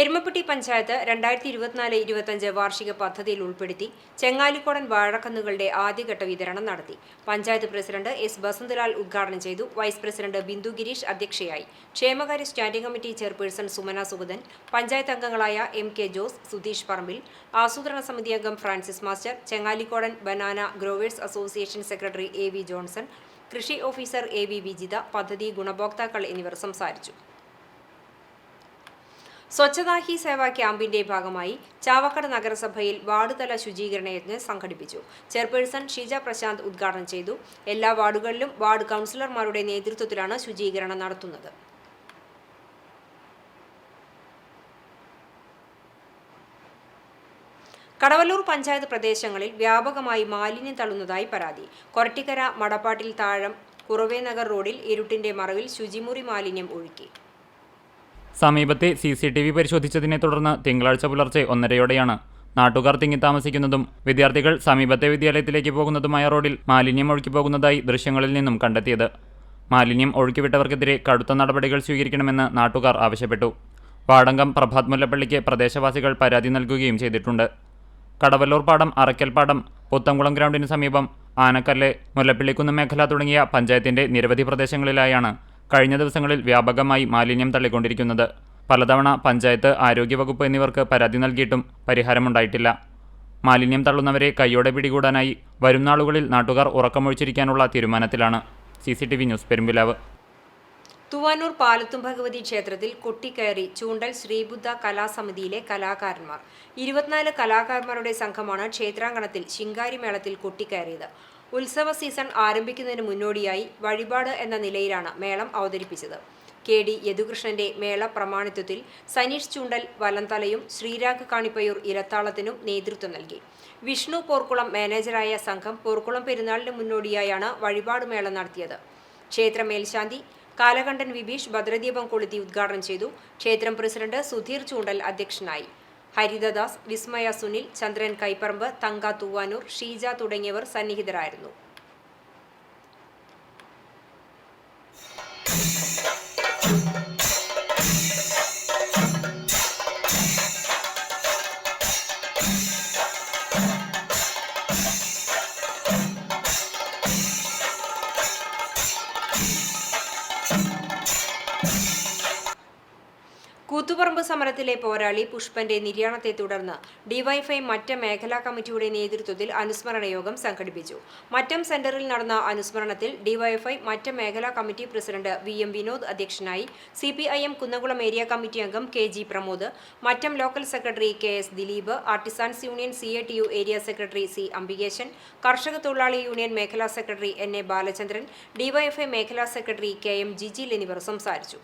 എരുമപ്പെട്ടി പഞ്ചായത്ത് 2024-25 വാർഷിക പദ്ധതിയിൽ ഉൾപ്പെടുത്തി ചെങ്ങാലിക്കോടൻ വാഴക്കന്നുകളുടെ ആദ്യഘട്ട വിതരണം നടത്തി. Panchayat president S. ബസന്തലാൽ ഉദ്ഘാടനം ചെയ്തു. വൈസ് പ്രസിഡന്റ് ബിന്ദു ഗിരീഷ് അധ്യക്ഷയായി. ക്ഷേമകാര്യ standing committee chairperson Sumana Sugathan, panchayat അംഗങ്ങളായ MK ജോസ്, സുധീഷ് പറമ്പിൽ, ആസൂത്രണ സമിതി അംഗം Francis master, Chengalikodan banana growers association secretary AV Johnson, കൃഷി ഓഫീസർ AV വിജിത, പദ്ധതി ഗുണഭോക്താക്കൾ എന്നിവർ സംസാരിച്ചു. സ്വച്ഛതാ ഹി സേവ ക്യാമ്പിന്റെ ഭാഗമായി ചാവക്കാട് നഗരസഭയിൽ വാർഡ് തല ശുചീകരണ യജ്ഞം സംഘടിപ്പിച്ചു. ചെയർപേഴ്സൺ ഷീജ പ്രശാന്ത് ഉദ്ഘാടനം ചെയ്തു. എല്ലാ വാർഡുകളിലും വാർഡ് കൗൺസിലർമാരുടെ നേതൃത്വത്തിലാണ് ശുചീകരണം നടത്തുന്നത്. കടവല്ലൂർ പഞ്ചായത്ത് പ്രദേശങ്ങളിൽ വ്യാപകമായി മാലിന്യം തള്ളുന്നതായി പരാതി. കൊരട്ടിക്കര മടപ്പാട്ടിൽ താഴം കുറവേനഗർ റോഡിൽ ഇരുട്ടിന്റെ മറവിൽ ശുചിമുറി മാലിന്യം ഒഴുക്കി. സമീപത്തെ CCTV പരിശോധിച്ചതിനെ തുടർന്ന് തിങ്കളാഴ്ച പുലർച്ചെ 1:30യോടെയാണ് നാട്ടുകാർ തിങ്ങിത്താമസിക്കുന്നതും വിദ്യാർത്ഥികൾ സമീപത്തെ വിദ്യാലയത്തിലേക്ക് പോകുന്നതുമായ റോഡിൽ മാലിന്യം ഒഴുക്കിപ്പോകുന്നതായി ദൃശ്യങ്ങളിൽ നിന്നും കണ്ടെത്തിയത്. മാലിന്യം ഒഴുക്കിവിട്ടവർക്കെതിരെ കടുത്ത നടപടികൾ സ്വീകരിക്കണമെന്ന് നാട്ടുകാർ ആവശ്യപ്പെട്ടു. വാർഡംഗം പ്രഭാത് മുല്ലപ്പള്ളിക്ക് പ്രദേശവാസികൾ പരാതി നൽകുകയും ചെയ്തിട്ടുണ്ട്. കടവല്ലൂർ പാടം, അറക്കൽ പാടം, പുത്തംകുളം ഗ്രൗണ്ടിന് സമീപം, ആനക്കല്ല്, മുല്ലപ്പള്ളിക്കുന്ന് മേഖല തുടങ്ങിയ പഞ്ചായത്തിന്റെ നിരവധി പ്രദേശങ്ങളിലായാണ് കഴിഞ്ഞ ദിവസങ്ങളിൽ വ്യാപകമായി മാലിന്യം തള്ളിക്കൊണ്ടിരിക്കുന്നത്. പലതവണ പഞ്ചായത്ത്, ആരോഗ്യവകുപ്പ് എന്നിവർക്ക് പരാതി നൽകിയിട്ടും പരിഹാരമുണ്ടായിട്ടില്ല. മാലിന്യം തള്ളുന്നവരെ കൈയോടെ പിടികൂടാനായി വരും നാളുകളിൽ നാട്ടുകാർ ഉറക്കമൊഴിച്ചിരിക്കാനുള്ള തീരുമാനത്തിലാണ്. CCTV news, Perumpilavu. തൂവാനൂർ പാലത്തും ഭഗവതി ക്ഷേത്രത്തിൽ കൊട്ടിക്കയറി ചൂണ്ടൽ ശ്രീബുദ്ധ കലാസമിതിയിലെ കലാകാരന്മാർ. 24 കലാകാരന്മാരുടെ സംഘമാണ് ക്ഷേത്രാങ്കണത്തിൽ ശിങ്കാരിമേളത്തിൽ കൊട്ടിക്കയറിയത്. ഉത്സവ സീസൺ ആരംഭിക്കുന്നതിന് മുന്നോടിയായി വഴിപാട് എന്ന നിലയിലാണ് മേളം അവതരിപ്പിച്ചത്. KD യദുകൃഷ്ണന്റെ മേള പ്രമാണിത്വത്തിൽ സനീഷ് ചൂണ്ടൽ വലന്തലയും ശ്രീരാഗ് കാണിപ്പയൂർ ഇലത്താളത്തിനും നേതൃത്വം നൽകി. വിഷ്ണു പോർക്കുളം മാനേജറായ സംഘം പോർക്കുളം പെരുന്നാളിന് മുന്നോടിയായാണ് വഴിപാട് മേളം നടത്തിയത്. ക്ഷേത്ര മേൽശാന്തി കാലകണ്ഠൻ വിഭീഷ് ഭദ്രദീപം കൊളുത്തി ഉദ്ഘാടനം ചെയ്തു. ക്ഷേത്രം പ്രസിഡന്റ് സുധീർ ചൂണ്ടൽ അധ്യക്ഷനായി. ഹരിതദാസ്, വിസ്മയ സുനിൽ, ചന്ദ്രൻ കൈപ്പറമ്പ്, തങ്ക തൂവാനൂർ, ഷീജ തുടങ്ങിയവർ സന്നിഹിതരായിരുന്നു. കൂത്തുപറമ്പ് സമരത്തിലെ പോരാളി പുഷ്പന്റെ നിര്യാണത്തെ തുടർന്ന് ഡിവൈഎഫ്ഐ മറ്റം മേഖലാ കമ്മിറ്റിയുടെ നേതൃത്വത്തിൽ അനുസ്മരണ യോഗം സംഘടിപ്പിച്ചു. മറ്റം സെന്ററിൽ നടന്ന അനുസ്മരണത്തിൽ ഡിവൈഎഫ്ഐ മറ്റം മേഖലാ കമ്മിറ്റി പ്രസിഡന്റ് VM വിനോദ് അധ്യക്ഷനായി. CPIM കുന്നംകുളം ഏരിയ കമ്മിറ്റി അംഗം KG Pramod, Mattam local secretary KS Dileep, artisans union CATU area secretary C Ambikesan, കർഷക തൊഴിലാളി യൂണിയൻ മേഖലാ സെക്രട്ടറി NA ബാലചന്ദ്രൻ, ഡിവൈഎഫ്ഐ മേഖലാ സെക്രട്ടറി KM ജിജിൽ എന്നിവർ സംസാരിച്ചു.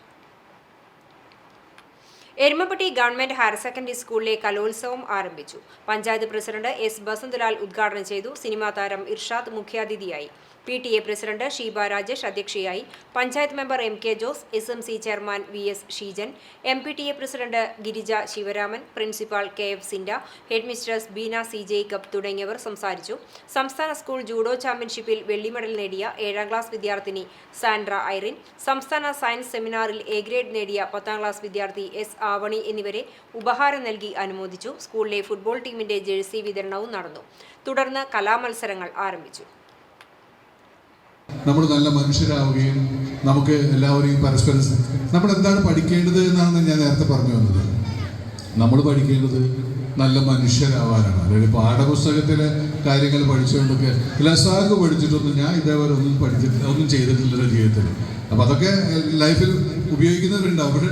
എരുമപ്പെട്ടി ഗവൺമെന്റ് ഹയർ സെക്കൻഡറി സ്കൂളിലെ കലോത്സവം ആരംഭിച്ചു. Panchayat president S. ബസന്തലാൽ ഉദ്ഘാടനം ചെയ്തു. സിനിമാ താരം ഇർഷാദ് മുഖ്യാതിഥിയായി. PTA പ്രസിഡന്റ് ഷീബ രാജേഷ് അധ്യക്ഷയായി. Panchayat member MK Jose, SMC chairman VS Sheejan, MPTA president Girija Sivaraman, principal KF Sinda, head mistress Beena C. Jacob തുടങ്ങിയവർ സംസാരിച്ചു. സംസ്ഥാന സ്കൂൾ ജൂഡോ ചാമ്പ്യൻഷിപ്പിൽ വെള്ളി മെഡൽ നേടിയ 7ാം ക്ലാസ് വിദ്യാർത്ഥിനി സാൻഡ്ര ഐറിൻ, സംസ്ഥാന സയൻസ് സെമിനാറിൽ A ഗ്രേഡ് നേടിയ 10ാം ക്ലാസ് വിദ്യാർത്ഥി S. ആവണി എന്നിവരെ ഉപഹാരം നൽകി അനുമോദിച്ചു. സ്കൂളിലെ ഫുട്ബോൾ ടീമിന്റെ ജേഴ്സി വിതരണവും നടന്നു. തുടർന്ന് കലാമത്സരങ്ങൾ ആരംഭിച്ചു. നമ്മൾ നല്ല മനുഷ്യരാവുകയും നമുക്ക് എല്ലാവരെയും പരസ്പരം നമ്മൾ എന്താണ് പഠിക്കേണ്ടത് എന്നാണ് ഞാൻ നേരത്തെ പറഞ്ഞു വന്നത്. നമ്മൾ പഠിക്കേണ്ടത് നല്ല മനുഷ്യരാവാനാണ്. അതായത് പാഠപുസ്തകത്തിലെ കാര്യങ്ങൾ പഠിച്ചുകൊണ്ടൊക്കെ ലസാഗ് പഠിച്ചിട്ടൊന്നും ഞാൻ ഇതേവരെ ഒന്നും ചെയ്തിട്ടില്ല ജീവിതത്തിൽ. അപ്പം അതൊക്കെ ലൈഫിൽ ഉപയോഗിക്കുന്നവരുണ്ട്. അവിടെ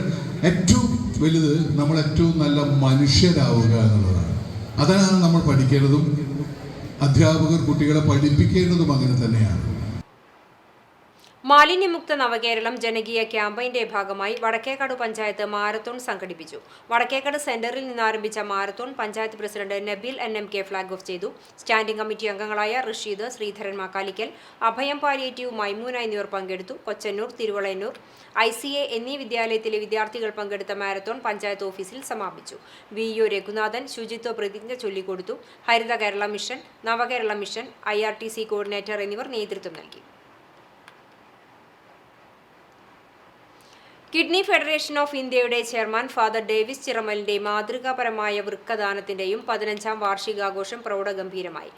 ഏറ്റവും വലുത് നമ്മൾ ഏറ്റവും നല്ല മനുഷ്യരാവുക എന്നുള്ളതാണ്. അതാണ് നമ്മൾ പഠിക്കേണ്ടതും അധ്യാപകർ കുട്ടികളെ പഠിപ്പിക്കേണ്ടതും അങ്ങനെ തന്നെയാണ്. മാലിന്യമുക്ത നവകേരളം ജനകീയ ക്യാമ്പയിന്റെ ഭാഗമായി വടക്കേക്കാട് പഞ്ചായത്ത് മാരത്തോൺ സംഘടിപ്പിച്ചു. വടക്കേക്കാട് സെന്ററിൽ നിന്ന് ആരംഭിച്ച marathon panchayat president Nabeel NMK flag off ചെയ്തു. സ്റ്റാൻഡിംഗ് കമ്മിറ്റി അംഗങ്ങളായ റഷീദ്, ശ്രീധരൻ മാക്കാലിക്കൽ, അഭയം പാലിയേറ്റീവ്, മൈമൂന എന്നിവർ പങ്കെടുത്തു. കൊച്ചന്നൂർ, തിരുവളയന്നൂർ, ICA എന്നീ വിദ്യാലയത്തിലെ വിദ്യാർത്ഥികൾ പങ്കെടുത്ത മാരത്തോൺ പഞ്ചായത്ത് ഓഫീസിൽ സമാപിച്ചു. VO രഘുനാഥൻ ശുചിത്വ പ്രതിജ്ഞ ചൊല്ലിക്കൊടുത്തു. ഹരിത കേരള മിഷൻ, നവകേരള മിഷൻ, IRTC കോർഡിനേറ്റർ എന്നിവർ നേതൃത്വം നൽകി. കിഡ്നി ഫെഡറേഷൻ ഓഫ് ഇന്ത്യയുടെ ചെയർമാൻ ഫാദർ ഡേവിസ് ചിറമലിന്റെ മാതൃകാപരമായ വൃക്കദാനത്തിന്റെയും 15ാം വാർഷികാഘോഷം പ്രൗഢഗംഭീരമായി.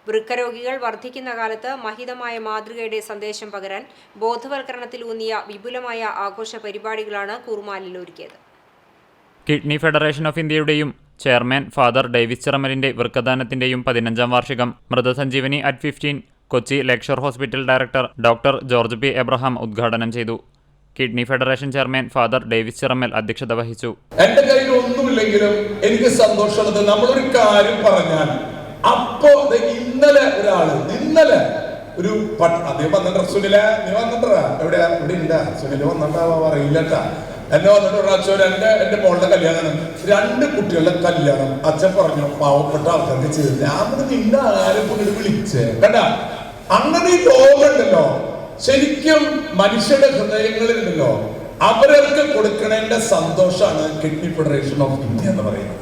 വൃക്കരോഗികൾ വർദ്ധിക്കുന്ന കാലത്ത് മഹിതമായ മാതൃകയുടെ സന്ദേശം പകരാൻ ബോധവൽക്കരണത്തിലൂന്നിയ വിപുലമായ ആഘോഷ പരിപാടികളാണ് കൂർമാലിൽ ഒരുക്കിയത്. കിഡ്നി ഫെഡറേഷൻ ഓഫ് ഇന്ത്യയുടെയും ചെയർമാൻ ഫാദർ ഡേവിസ് ചിറമലിന്റെ വൃക്കദാനത്തിന്റെയും 15ാം വാർഷികം മൃതസഞ്ജീവനി at 15 Kochi Lakeshore hospital director doctor George P. Abraham ഉദ്ഘാടനം ചെയ്തു. Kidney federation chairman father Davis Chiramel അധ്യക്ഷത വഹിച്ചു. എന്റെ കയ്യിൽ ഒന്നുമില്ലെങ്കിലും എനിക്ക് സന്തോഷമുള്ളത് നമ്മളൊരു കാര്യം പറഞ്ഞാൽ അപ്പോ ഇന്നലെ ഒരു അതേ വന്നിട്ട് സുനില നീ വന്നിട്ടാ എവിടെയാ ഇവിടെ ഇല്ല സുനില വന്നിട്ടാവാ അറിയില്ലട്ടാ എന്നെ വന്നിട്ട് പ്രാവശ്യം എന്റെ മോളുടെ കല്യാണം 2 കുട്ടികളുടെ കല്യാണം അച്ഛൻ പറഞ്ഞു പാവപ്പെട്ട ആൾക്കാർക്ക് ചെയ്തു. ഞാൻ നിന്നെ ആരും വിളിച്ചേ കണ്ട അങ്ങനെ ഈ ലോകമുണ്ടല്ലോ ശരിക്കും മനുഷ്യരുടെ ഹൃദയങ്ങളിലുണ്ടല്ലോ അവർക്ക് കൊടുക്കണേണ്ട സന്തോഷമാണ് കിഡ്നി ഫെഡറേഷൻ ഓഫ് ഇന്ത്യ എന്ന് പറയുന്നത്.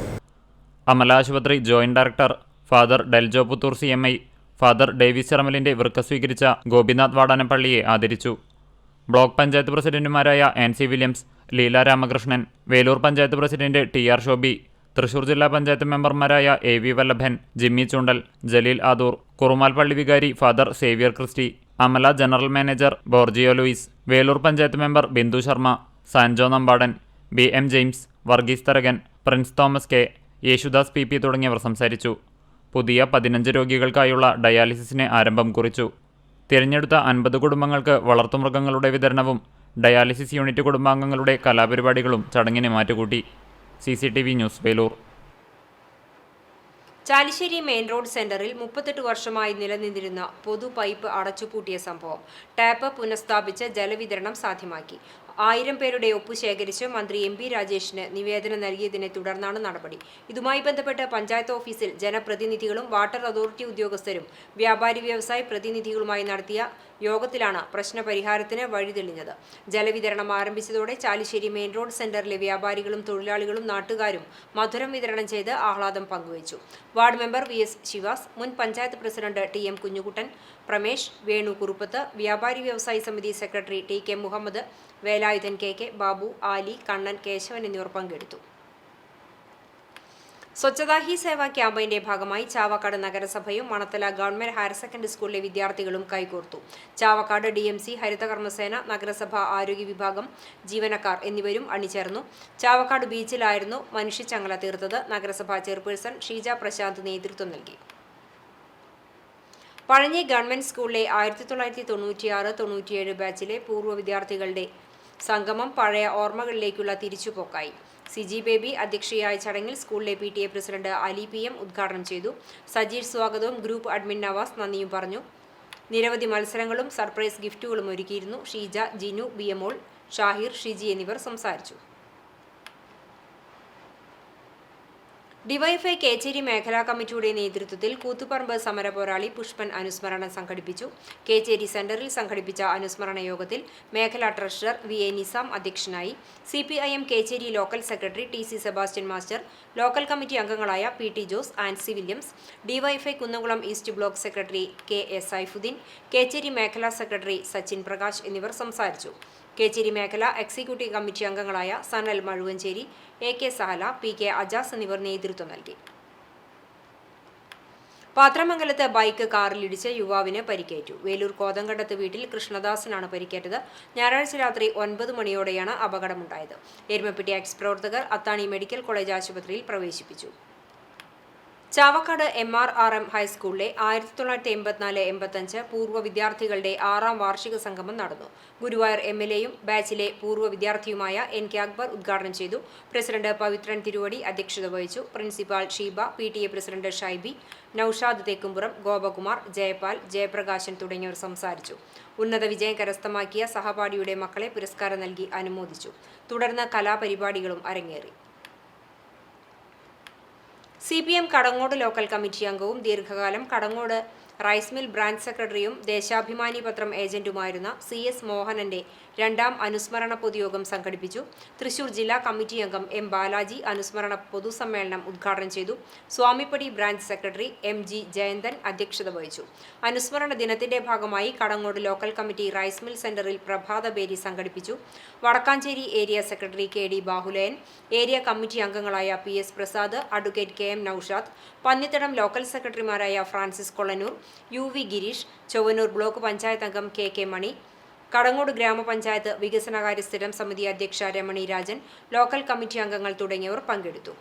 അമല ആശുപത്രി joint director father Deljo Puthur CMI father Davis ചിറമലിന്റെ വൃക്ക സ്വീകരിച്ച ഗോപിനാഥ് വാടാനപ്പള്ളിയെ ആദരിച്ചു. ബ്ലോക്ക് പഞ്ചായത്ത് പ്രസിഡന്റുമാരായ NC Williams, Leela Ramakrishnan, Velur panchayat president TR Shobi, Thrissur ജില്ലാ പഞ്ചായത്ത് മെമ്പർമാരായ AV വല്ലഭൻ, ജിമ്മി ചൂണ്ടൽ, ജലീൽ ആദൂർ, കുറുമാൽ പള്ളി വികാരി father Xavier Christy, Amala general manager Borgio Louis, Velur panchayat member Bindu Sharma, Sanjo Nampadan, BM James, Varghese Tharakan, Prince Thomas K, Yesudas PP തുടങ്ങിയവർ സംസാരിച്ചു. പുതിയ 15 രോഗികൾക്കായുള്ള ഡയാലിസിസിന് ആരംഭം കുറിച്ചു. തിരഞ്ഞെടുത്ത 50 കുടുംബങ്ങൾക്ക് വളർത്തുമൃഗങ്ങളുടെ വിതരണവും ഡയാലിസിസ് യൂണിറ്റ് കുടുംബാംഗങ്ങളുടെ കലാപരിപാടികളും ചടങ്ങിന് മാറ്റുകൂട്ടി. CCTV news, Velur. Chalissery main road സെന്ററിൽ 38 വർഷമായി നിലനിന്നിരുന്ന പൊതു പൈപ്പ് അടച്ചുപൂട്ടിയ സംഭവം. ടാപ്പ് പുനഃസ്ഥാപിച്ച് ജലവിതരണം സാധ്യമാക്കി. 1000 പേരുടെ ഒപ്പ് ശേഖരിച്ച് മന്ത്രി MP രാജേഷിന് നിവേദനം നൽകിയതിനെ തുടർന്നാണ് നടപടി. ഇതുമായി ബന്ധപ്പെട്ട് പഞ്ചായത്ത് ഓഫീസിൽ ജനപ്രതിനിധികളും വാട്ടർ അതോറിറ്റി ഉദ്യോഗസ്ഥരും വ്യാപാരി വ്യവസായ പ്രതിനിധികളുമായി നടത്തിയ യോഗത്തിലാണ് പ്രശ്നപരിഹാരത്തിന് വഴിതെളിഞ്ഞത്. ജലവിതരണം ആരംഭിച്ചതോടെ ചാലിശ്ശേരി മെയിൻ റോഡ് സെന്ററിലെ വ്യാപാരികളും തൊഴിലാളികളും നാട്ടുകാരും മധുരം വിതരണം ചെയ്ത് ആഹ്ലാദം പങ്കുവച്ചു. വാർഡ് മെമ്പർ VS ശിവാസ്, മുൻ പഞ്ചായത്ത് പ്രസിഡന്റ് TM കുഞ്ഞുകുട്ടൻ, പ്രമേഷ്, വേണു കുറുപ്പത്ത്, വ്യാപാരി വ്യവസായി സമിതി secretary TK Muhammad, Velayudhan KK, Babu, Ali, Kannan, Kesavan എന്നിവർ പങ്കെടുത്തു. സ്വച്ഛതാ ഹി സേവ ക്യാമ്പയിന്റെ ഭാഗമായി ചാവക്കാട് നഗരസഭയും മണത്തല ഗവൺമെന്റ് ഹയർ സെക്കൻഡറി സ്കൂളിലെ വിദ്യാർത്ഥികളും കൈകോർത്തു. ചാവക്കാട് DMC, ഹരിതകർമ്മസേന, നഗരസഭ ആരോഗ്യ വിഭാഗം ജീവനക്കാർ എന്നിവരും അണിചേർന്നു. ചാവക്കാട് ബീച്ചിലായിരുന്നു മനുഷ്യച്ചങ്ങല തീർത്തത്. നഗരസഭാ ചെയർപേഴ്സൺ ഷീജ പ്രശാന്ത് നേതൃത്വം നൽകി. പഴഞ്ഞി ഗവൺമെന്റ് സ്കൂളിലെ 1996-97 ബാച്ചിലെ പൂർവ്വ വിദ്യാർത്ഥികളുടെ സംഗമം പഴയ ഓർമ്മകളിലേക്കുള്ള തിരിച്ചുപോക്കായി. CG ബേബി അധ്യക്ഷയായ ചടങ്ങിൽ സ്കൂളിലെ PTA പ്രസിഡന്റ് അലി PM ഉദ്ഘാടനം ചെയ്തു. സജീർ സ്വാഗതവും ഗ്രൂപ്പ് അഡ്മിൻ നവാസ് നന്ദിയും പറഞ്ഞു. നിരവധി മത്സരങ്ങളും സർപ്രൈസ് ഗിഫ്റ്റുകളും ഒരുക്കിയിരുന്നു. ഷീജ, ജിനു, ബിയമോൾ, ഷാഹിർ, ഷിജി എന്നിവർ സംസാരിച്ചു. ഡിവൈഎഫ്ഐ കേച്ചേരി മേഖലാ കമ്മിറ്റിയുടെ നേതൃത്വത്തിൽ കൂത്തുപറമ്പ് സമര പോരാളി പുഷ്പൻ അനുസ്മരണം സംഘടിപ്പിച്ചു. കേച്ചേരി സെന്ററിൽ സംഘടിപ്പിച്ച അനുസ്മരണ യോഗത്തിൽ മേഖലാ ട്രഷറർ VA നിസാം അധ്യക്ഷനായി. CPIM Kecheri local secretary TC Sebastian master, local committee അംഗങ്ങളായ PT Jose, Ancy Williams, DYFI Kunnamkulam east block secretary KS Saifuddin, Kecheri മേഖലാ സെക്രട്ടറി സച്ചിൻ പ്രകാശ് എന്നിവർ സംസാരിച്ചു. കേച്ചേരി മേഖല എക്സിക്യൂട്ടീവ് കമ്മിറ്റി അംഗങ്ങളായ സനൽ മഴുവഞ്ചേരി, AK സഹല, PK അജാസ് എന്നിവർ നേതൃത്വം നൽകി. പാത്രമംഗലത്ത് ബൈക്ക് കാറിലിടിച്ച് യുവാവിന് പരിക്കേറ്റു. വേലൂർ കോതങ്കണ്ടത്ത് വീട്ടിൽ കൃഷ്ണദാസനാണ് പരിക്കേറ്റത്. ഞായറാഴ്ച രാത്രി 9 മണിയോടെയാണ് അപകടമുണ്ടായത്. എരുമപ്പെട്ടി എക്സ് പ്രവർത്തകർ അത്താണി മെഡിക്കൽ കോളേജ് ആശുപത്രിയിൽ പ്രവേശിപ്പിച്ചു. ചാവക്കാട് MRRM ഹൈസ്കൂളിലെ 1984-85 പൂർവ്വ വിദ്യാർത്ഥികളുടെ 6ാം വാർഷിക സംഗമം നടന്നു. ഗുരുവായൂർ MLAയും ബാച്ചിലെ പൂർവ്വ വിദ്യാർത്ഥിയുമായ NK അക്ബർ ഉദ്ഘാടനം ചെയ്തു. പ്രസിഡന്റ് പവിത്രൻ തിരുവടി അധ്യക്ഷത വഹിച്ചു. Principal Sheeba, PTA president Shaiby, Noushad Thekkumpuram, Gopakumar, Jayapal, Jayaprakashan തുടങ്ങിയവർ സംസാരിച്ചു. ഉന്നത വിജയം കരസ്ഥമാക്കിയ സഹപാഠിയുടെ മക്കളെ പുരസ്കാരം നൽകി അനുമോദിച്ചു. തുടർന്ന് കലാപരിപാടികളും അരങ്ങേറി. CPM കടങ്ങോട് ലോക്കൽ കമ്മിറ്റി അംഗവും ദീർഘകാലം കടങ്ങോട് റൈസ് മിൽ ബ്രാഞ്ച് സെക്രട്ടറിയും ദേശാഭിമാനി പത്രം ഏജന്റുമായിരുന്ന CS മോഹനന്റെ 2ാം അനുസ്മരണ പൊതുയോഗം സംഘടിപ്പിച്ചു. തൃശൂർ ജില്ലാ കമ്മിറ്റി അംഗം M ബാലാജി അനുസ്മരണ പൊതുസമ്മേളനം ഉദ്ഘാടനം ചെയ്തു. Swamippadi branch secretary MG Jayanthan അധ്യക്ഷത വഹിച്ചു. അനുസ്മരണ ദിനത്തിന്റെ ഭാഗമായി Kadangode local committee rice mill സെന്ററിൽ പ്രഭാതബേരി സംഘടിപ്പിച്ചു. Vadakkanchery area secretary KD Bahulayan, area committee അംഗങ്ങളായ PS Prasad, advocate KM Noushad, Pannithadam local സെക്രട്ടറിമാരായ Francis Kolanur, UV Gireesh, Chowwannur block panchayat അംഗം KK മണി, കടങ്ങോട് ഗ്രാമപഞ്ചായത്ത് വികസനകാര്യ സ്ഥിരം സമിതി അധ്യക്ഷ രമണി രാജൻ, ലോക്കൽ കമ്മിറ്റി അംഗങ്ങൾ തുടങ്ങിയവർ പങ്കെടുത്തു.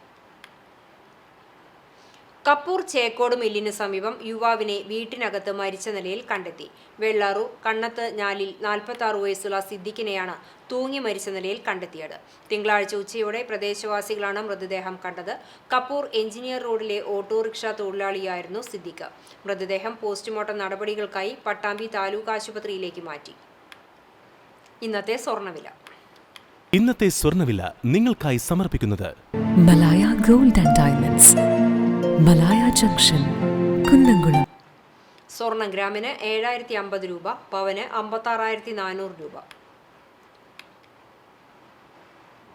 കപ്പൂർ ചേക്കോട് മില്ലിന് സമീപം യുവാവിനെ വീട്ടിനകത്ത് മരിച്ച നിലയിൽ കണ്ടെത്തി. വെള്ളാറു കണ്ണത്ത് ഞാലിൽ 46 വയസ്സുള്ള സിദ്ദിഖിനെയാണ് തൂങ്ങി മരിച്ച നിലയിൽ കണ്ടെത്തിയത്. തിങ്കളാഴ്ച ഉച്ചയോടെ പ്രദേശവാസികളാണ് മൃതദേഹം കണ്ടത്. കപ്പൂർ എഞ്ചിനീയർ റോഡിലെ ഓട്ടോറിക്ഷ തൊഴിലാളിയായിരുന്നു സിദ്ദിഖ്. മൃതദേഹം പോസ്റ്റ്മോർട്ടം നടപടികൾക്കായി പട്ടാമ്പി താലൂക്ക് ആശുപത്രിയിലേക്ക് മാറ്റി. ഇന്നത്തെ സ്വർണ്ണവില നിങ്ങൾക്കായി സമർപ്പിക്കുന്നത് Malaya gold and diamonds, Malaya junction, Kunnamkulam. സ്വർണം ഗ്രാമിന് 7050 രൂപ, പവന് 56400 രൂപ.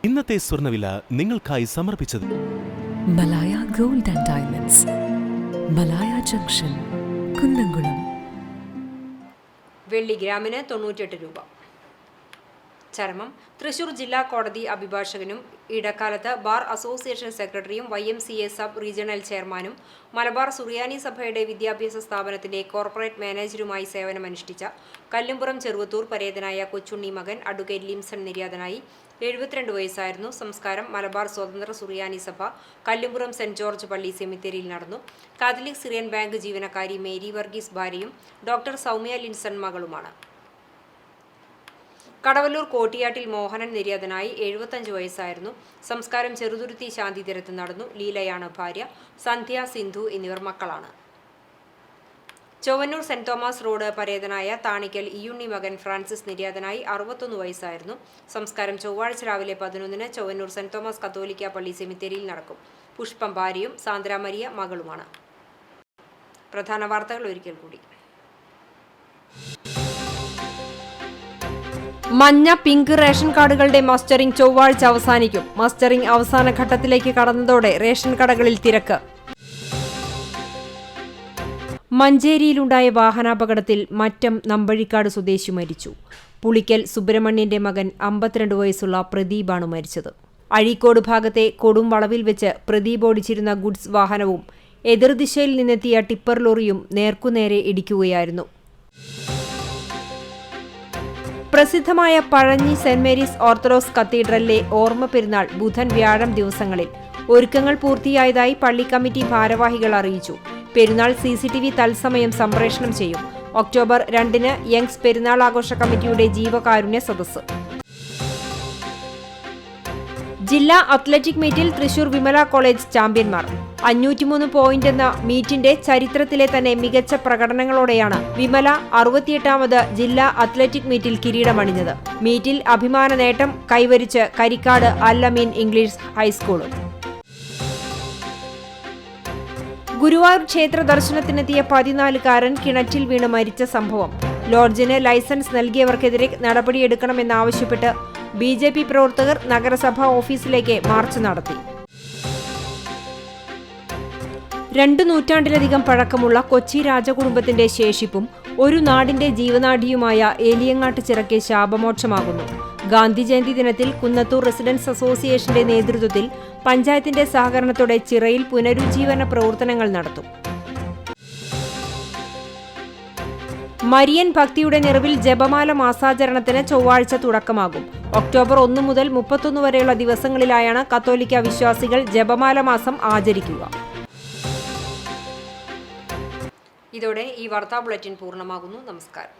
ഇന്നത്തെ സ്വർണ്ണവില നിങ്ങൾക്കായി സമർപ്പിച്ചത് Malaya gold and diamonds, Malaya junction, Kunnamkulam. വെള്ളി ഗ്രാമിന് 98 രൂപ. ചരമം തൃശൂർ ജില്ലാ കോടതി അഭിഭാഷകനും ഇടക്കാലത്ത് ബാർ അസോസിയേഷൻ സെക്രട്ടറിയും YMCA സബ് റീജിയണൽ ചെയർമാനും മലബാർ സുറിയാനി സഭയുടെ വിദ്യാഭ്യാസ സ്ഥാപനത്തിന്റെ കോർപ്പറേറ്റ് മാനേജരുമായി സേവനമനുഷ്ഠിച്ച കല്ലുംപുറം ചെറുവത്തൂർ പരേതനായ കൊച്ചുണ്ണി മകൻ അഡ്വക്കേറ്റ് ലിംസൺ നിര്യാതനായി. 72 വയസ്സായിരുന്നു. സംസ്കാരം മലബാർ സ്വതന്ത്ര സുറിയാനി സഭ കല്ലുംപുറം സെന്റ് ജോർജ് പള്ളി സെമിത്തേരിയിൽ നടന്നു. കാത്തലിക് സിറിയൻ ബാങ്ക് ജീവനക്കാരി മേരി വർഗീസ് ഭാര്യയും ഡോക്ടർ സൗമ്യ ലിൻസൺ മകളുമാണ്. കടവല്ലൂർ കോട്ടിയാട്ടിൽ മോഹനൻ നിര്യാതനായി. 75 വയസ്സായിരുന്നു. സംസ്കാരം ചെറുതുരുത്തി ശാന്തിതീരത്ത് നടന്നു. ലീലയാണ് ഭാര്യ. സന്ധ്യ, സിന്ധു എന്നിവർ മക്കളാണ്. ചൊവ്വന്നൂർ സെന്റ് തോമസ് റോഡ് പരേതനായ താണിക്കൽ ഇയുണ്ണി മകൻ ഫ്രാൻസിസ് നിര്യാതനായി. 61 വയസ്സായിരുന്നു. സംസ്കാരം ചൊവ്വാഴ്ച രാവിലെ 11-ന് ചൊവ്വന്നൂർ സെന്റ് തോമസ് കത്തോലിക്ക പള്ളി സെമിത്തേരിയിൽ നടക്കും. പുഷ്പം ഭാര്യയും സാന്ദ്ര മരിയ മകളുമാണ്. പ്രധാന വാർത്തകൾ ഒരിക്കൽ കൂടി. മഞ്ഞ, പിങ്ക് റേഷൻ കാർഡുകളുടെ മസ്റ്ററിംഗ് ചൊവ്വാഴ്ച അവസാനിക്കും. മസ്റ്ററിംഗ് അവസാന ഘട്ടത്തിലേക്ക് കടന്നതോടെ റേഷൻ കടകളിൽ തിരക്ക്. മഞ്ചേരിയിലുണ്ടായ വാഹനാപകടത്തിൽ മറ്റം നമ്പഴിക്കാട് സ്വദേശി മരിച്ചു. പുളിക്കൽ സുബ്രഹ്മണ്യന്റെ മകൻ 52 വയസ്സുള്ള പ്രദീപാണ് മരിച്ചത്. അഴീക്കോട് ഭാഗത്തെ കൊടും വളവിൽ വെച്ച് പ്രദീപ് ഓടിച്ചിരുന്ന ഗുഡ്സ് വാഹനവും എതിർദിശയിൽ നിന്നെത്തിയ ടിപ്പർ ലോറിയും നേർക്കുനേരെ ഇടിക്കുകയായിരുന്നു. പ്രസിദ്ധമായ പഴഞ്ഞി സെന്റ് മേരീസ് ഓർത്തഡോക്സ് കത്തീഡ്രലിലെ ഓർമ്മ പെരുന്നാൾ ബുധൻ, വ്യാഴം ദിവസങ്ങളിൽ ഒരുക്കങ്ങൾ പൂർത്തിയായതായി പള്ളി കമ്മിറ്റി ഭാരവാഹികൾ അറിയിച്ചു. പെരുന്നാൾ CCTV തത്സമയം സംപ്രേഷണം ചെയ്യും. ഒക്ടോബർ 2-ന് യങ്സ് പെരുന്നാൾ ആഘോഷ കമ്മിറ്റിയുടെ ജീവകാരുണ്യ സദസ്സ്. ജില്ലാ അത്ലറ്റിക് മീറ്റിൽ തൃശൂർ വിമല കോളേജ് ചാമ്പ്യന്മാർ. 503 പോയിന്റ് എന്ന മീറ്റിന്റെ ചരിത്രത്തിലെ തന്നെ മികച്ച പ്രകടനങ്ങളോടെയാണ് വിമല 68ാമത് ജില്ലാ അത്ലറ്റിക് മീറ്റിൽ കിരീടമണിഞ്ഞത്. മീറ്റിൽ അഭിമാന നേട്ടം കൈവരിച്ച് കരിക്കാട് അൽ-അമീൻ ഇംഗ്ലീഷ് ഹൈസ്കൂളും. ഗുരുവായൂർ ക്ഷേത്ര ദർശനത്തിനെത്തിയ 14കാരൻ കിണറ്റിൽ വീണ് മരിച്ച സംഭവം. ലോഡ്ജിന് ലൈസൻസ് നൽകിയവർക്കെതിരെ നടപടിയെടുക്കണമെന്നാവശ്യപ്പെട്ട് BJP പ്രവർത്തകർ നഗരസഭാ ഓഫീസിലേക്ക് മാർച്ച് നടത്തി. 2 നൂറ്റാണ്ടിലധികം പഴക്കമുള്ള കൊച്ചി രാജകുടുംബത്തിന്റെ ശേഷിപ്പും ഒരു നാടിന്റെ ജീവനാഡിയുമായ ഏലിയങ്ങാട്ട് ചിറയ്ക്ക് ശാപമോക്ഷമാകുന്നു. ഗാന്ധി ജയന്തി ദിനത്തിൽ കുന്നത്തൂർ റെസിഡൻസ് അസോസിയേഷന്റെ നേതൃത്വത്തിൽ പഞ്ചായത്തിന്റെ സഹകരണത്തോടെ ചിറയിൽ പുനരുജ്ജീവന പ്രവർത്തനങ്ങൾ നടത്തും. മരിയൻ ഭക്തിയുടെ നിറവിൽ ജപമാല മാസാചരണത്തിന് ചൊവ്വാഴ്ച തുടക്കമാകും. ഒക്ടോബർ 1 മുതൽ 31 വരെയുള്ള ദിവസങ്ങളിലായാണ് കത്തോലിക്ക വിശ്വാസികൾ ജപമാല മാസം ആചരിക്കുക. ഇതോടെ ഈ വാർത്താ ബുള്ളറ്റിൻ പൂർണ്ണമാകുന്നു. നമസ്കാരം.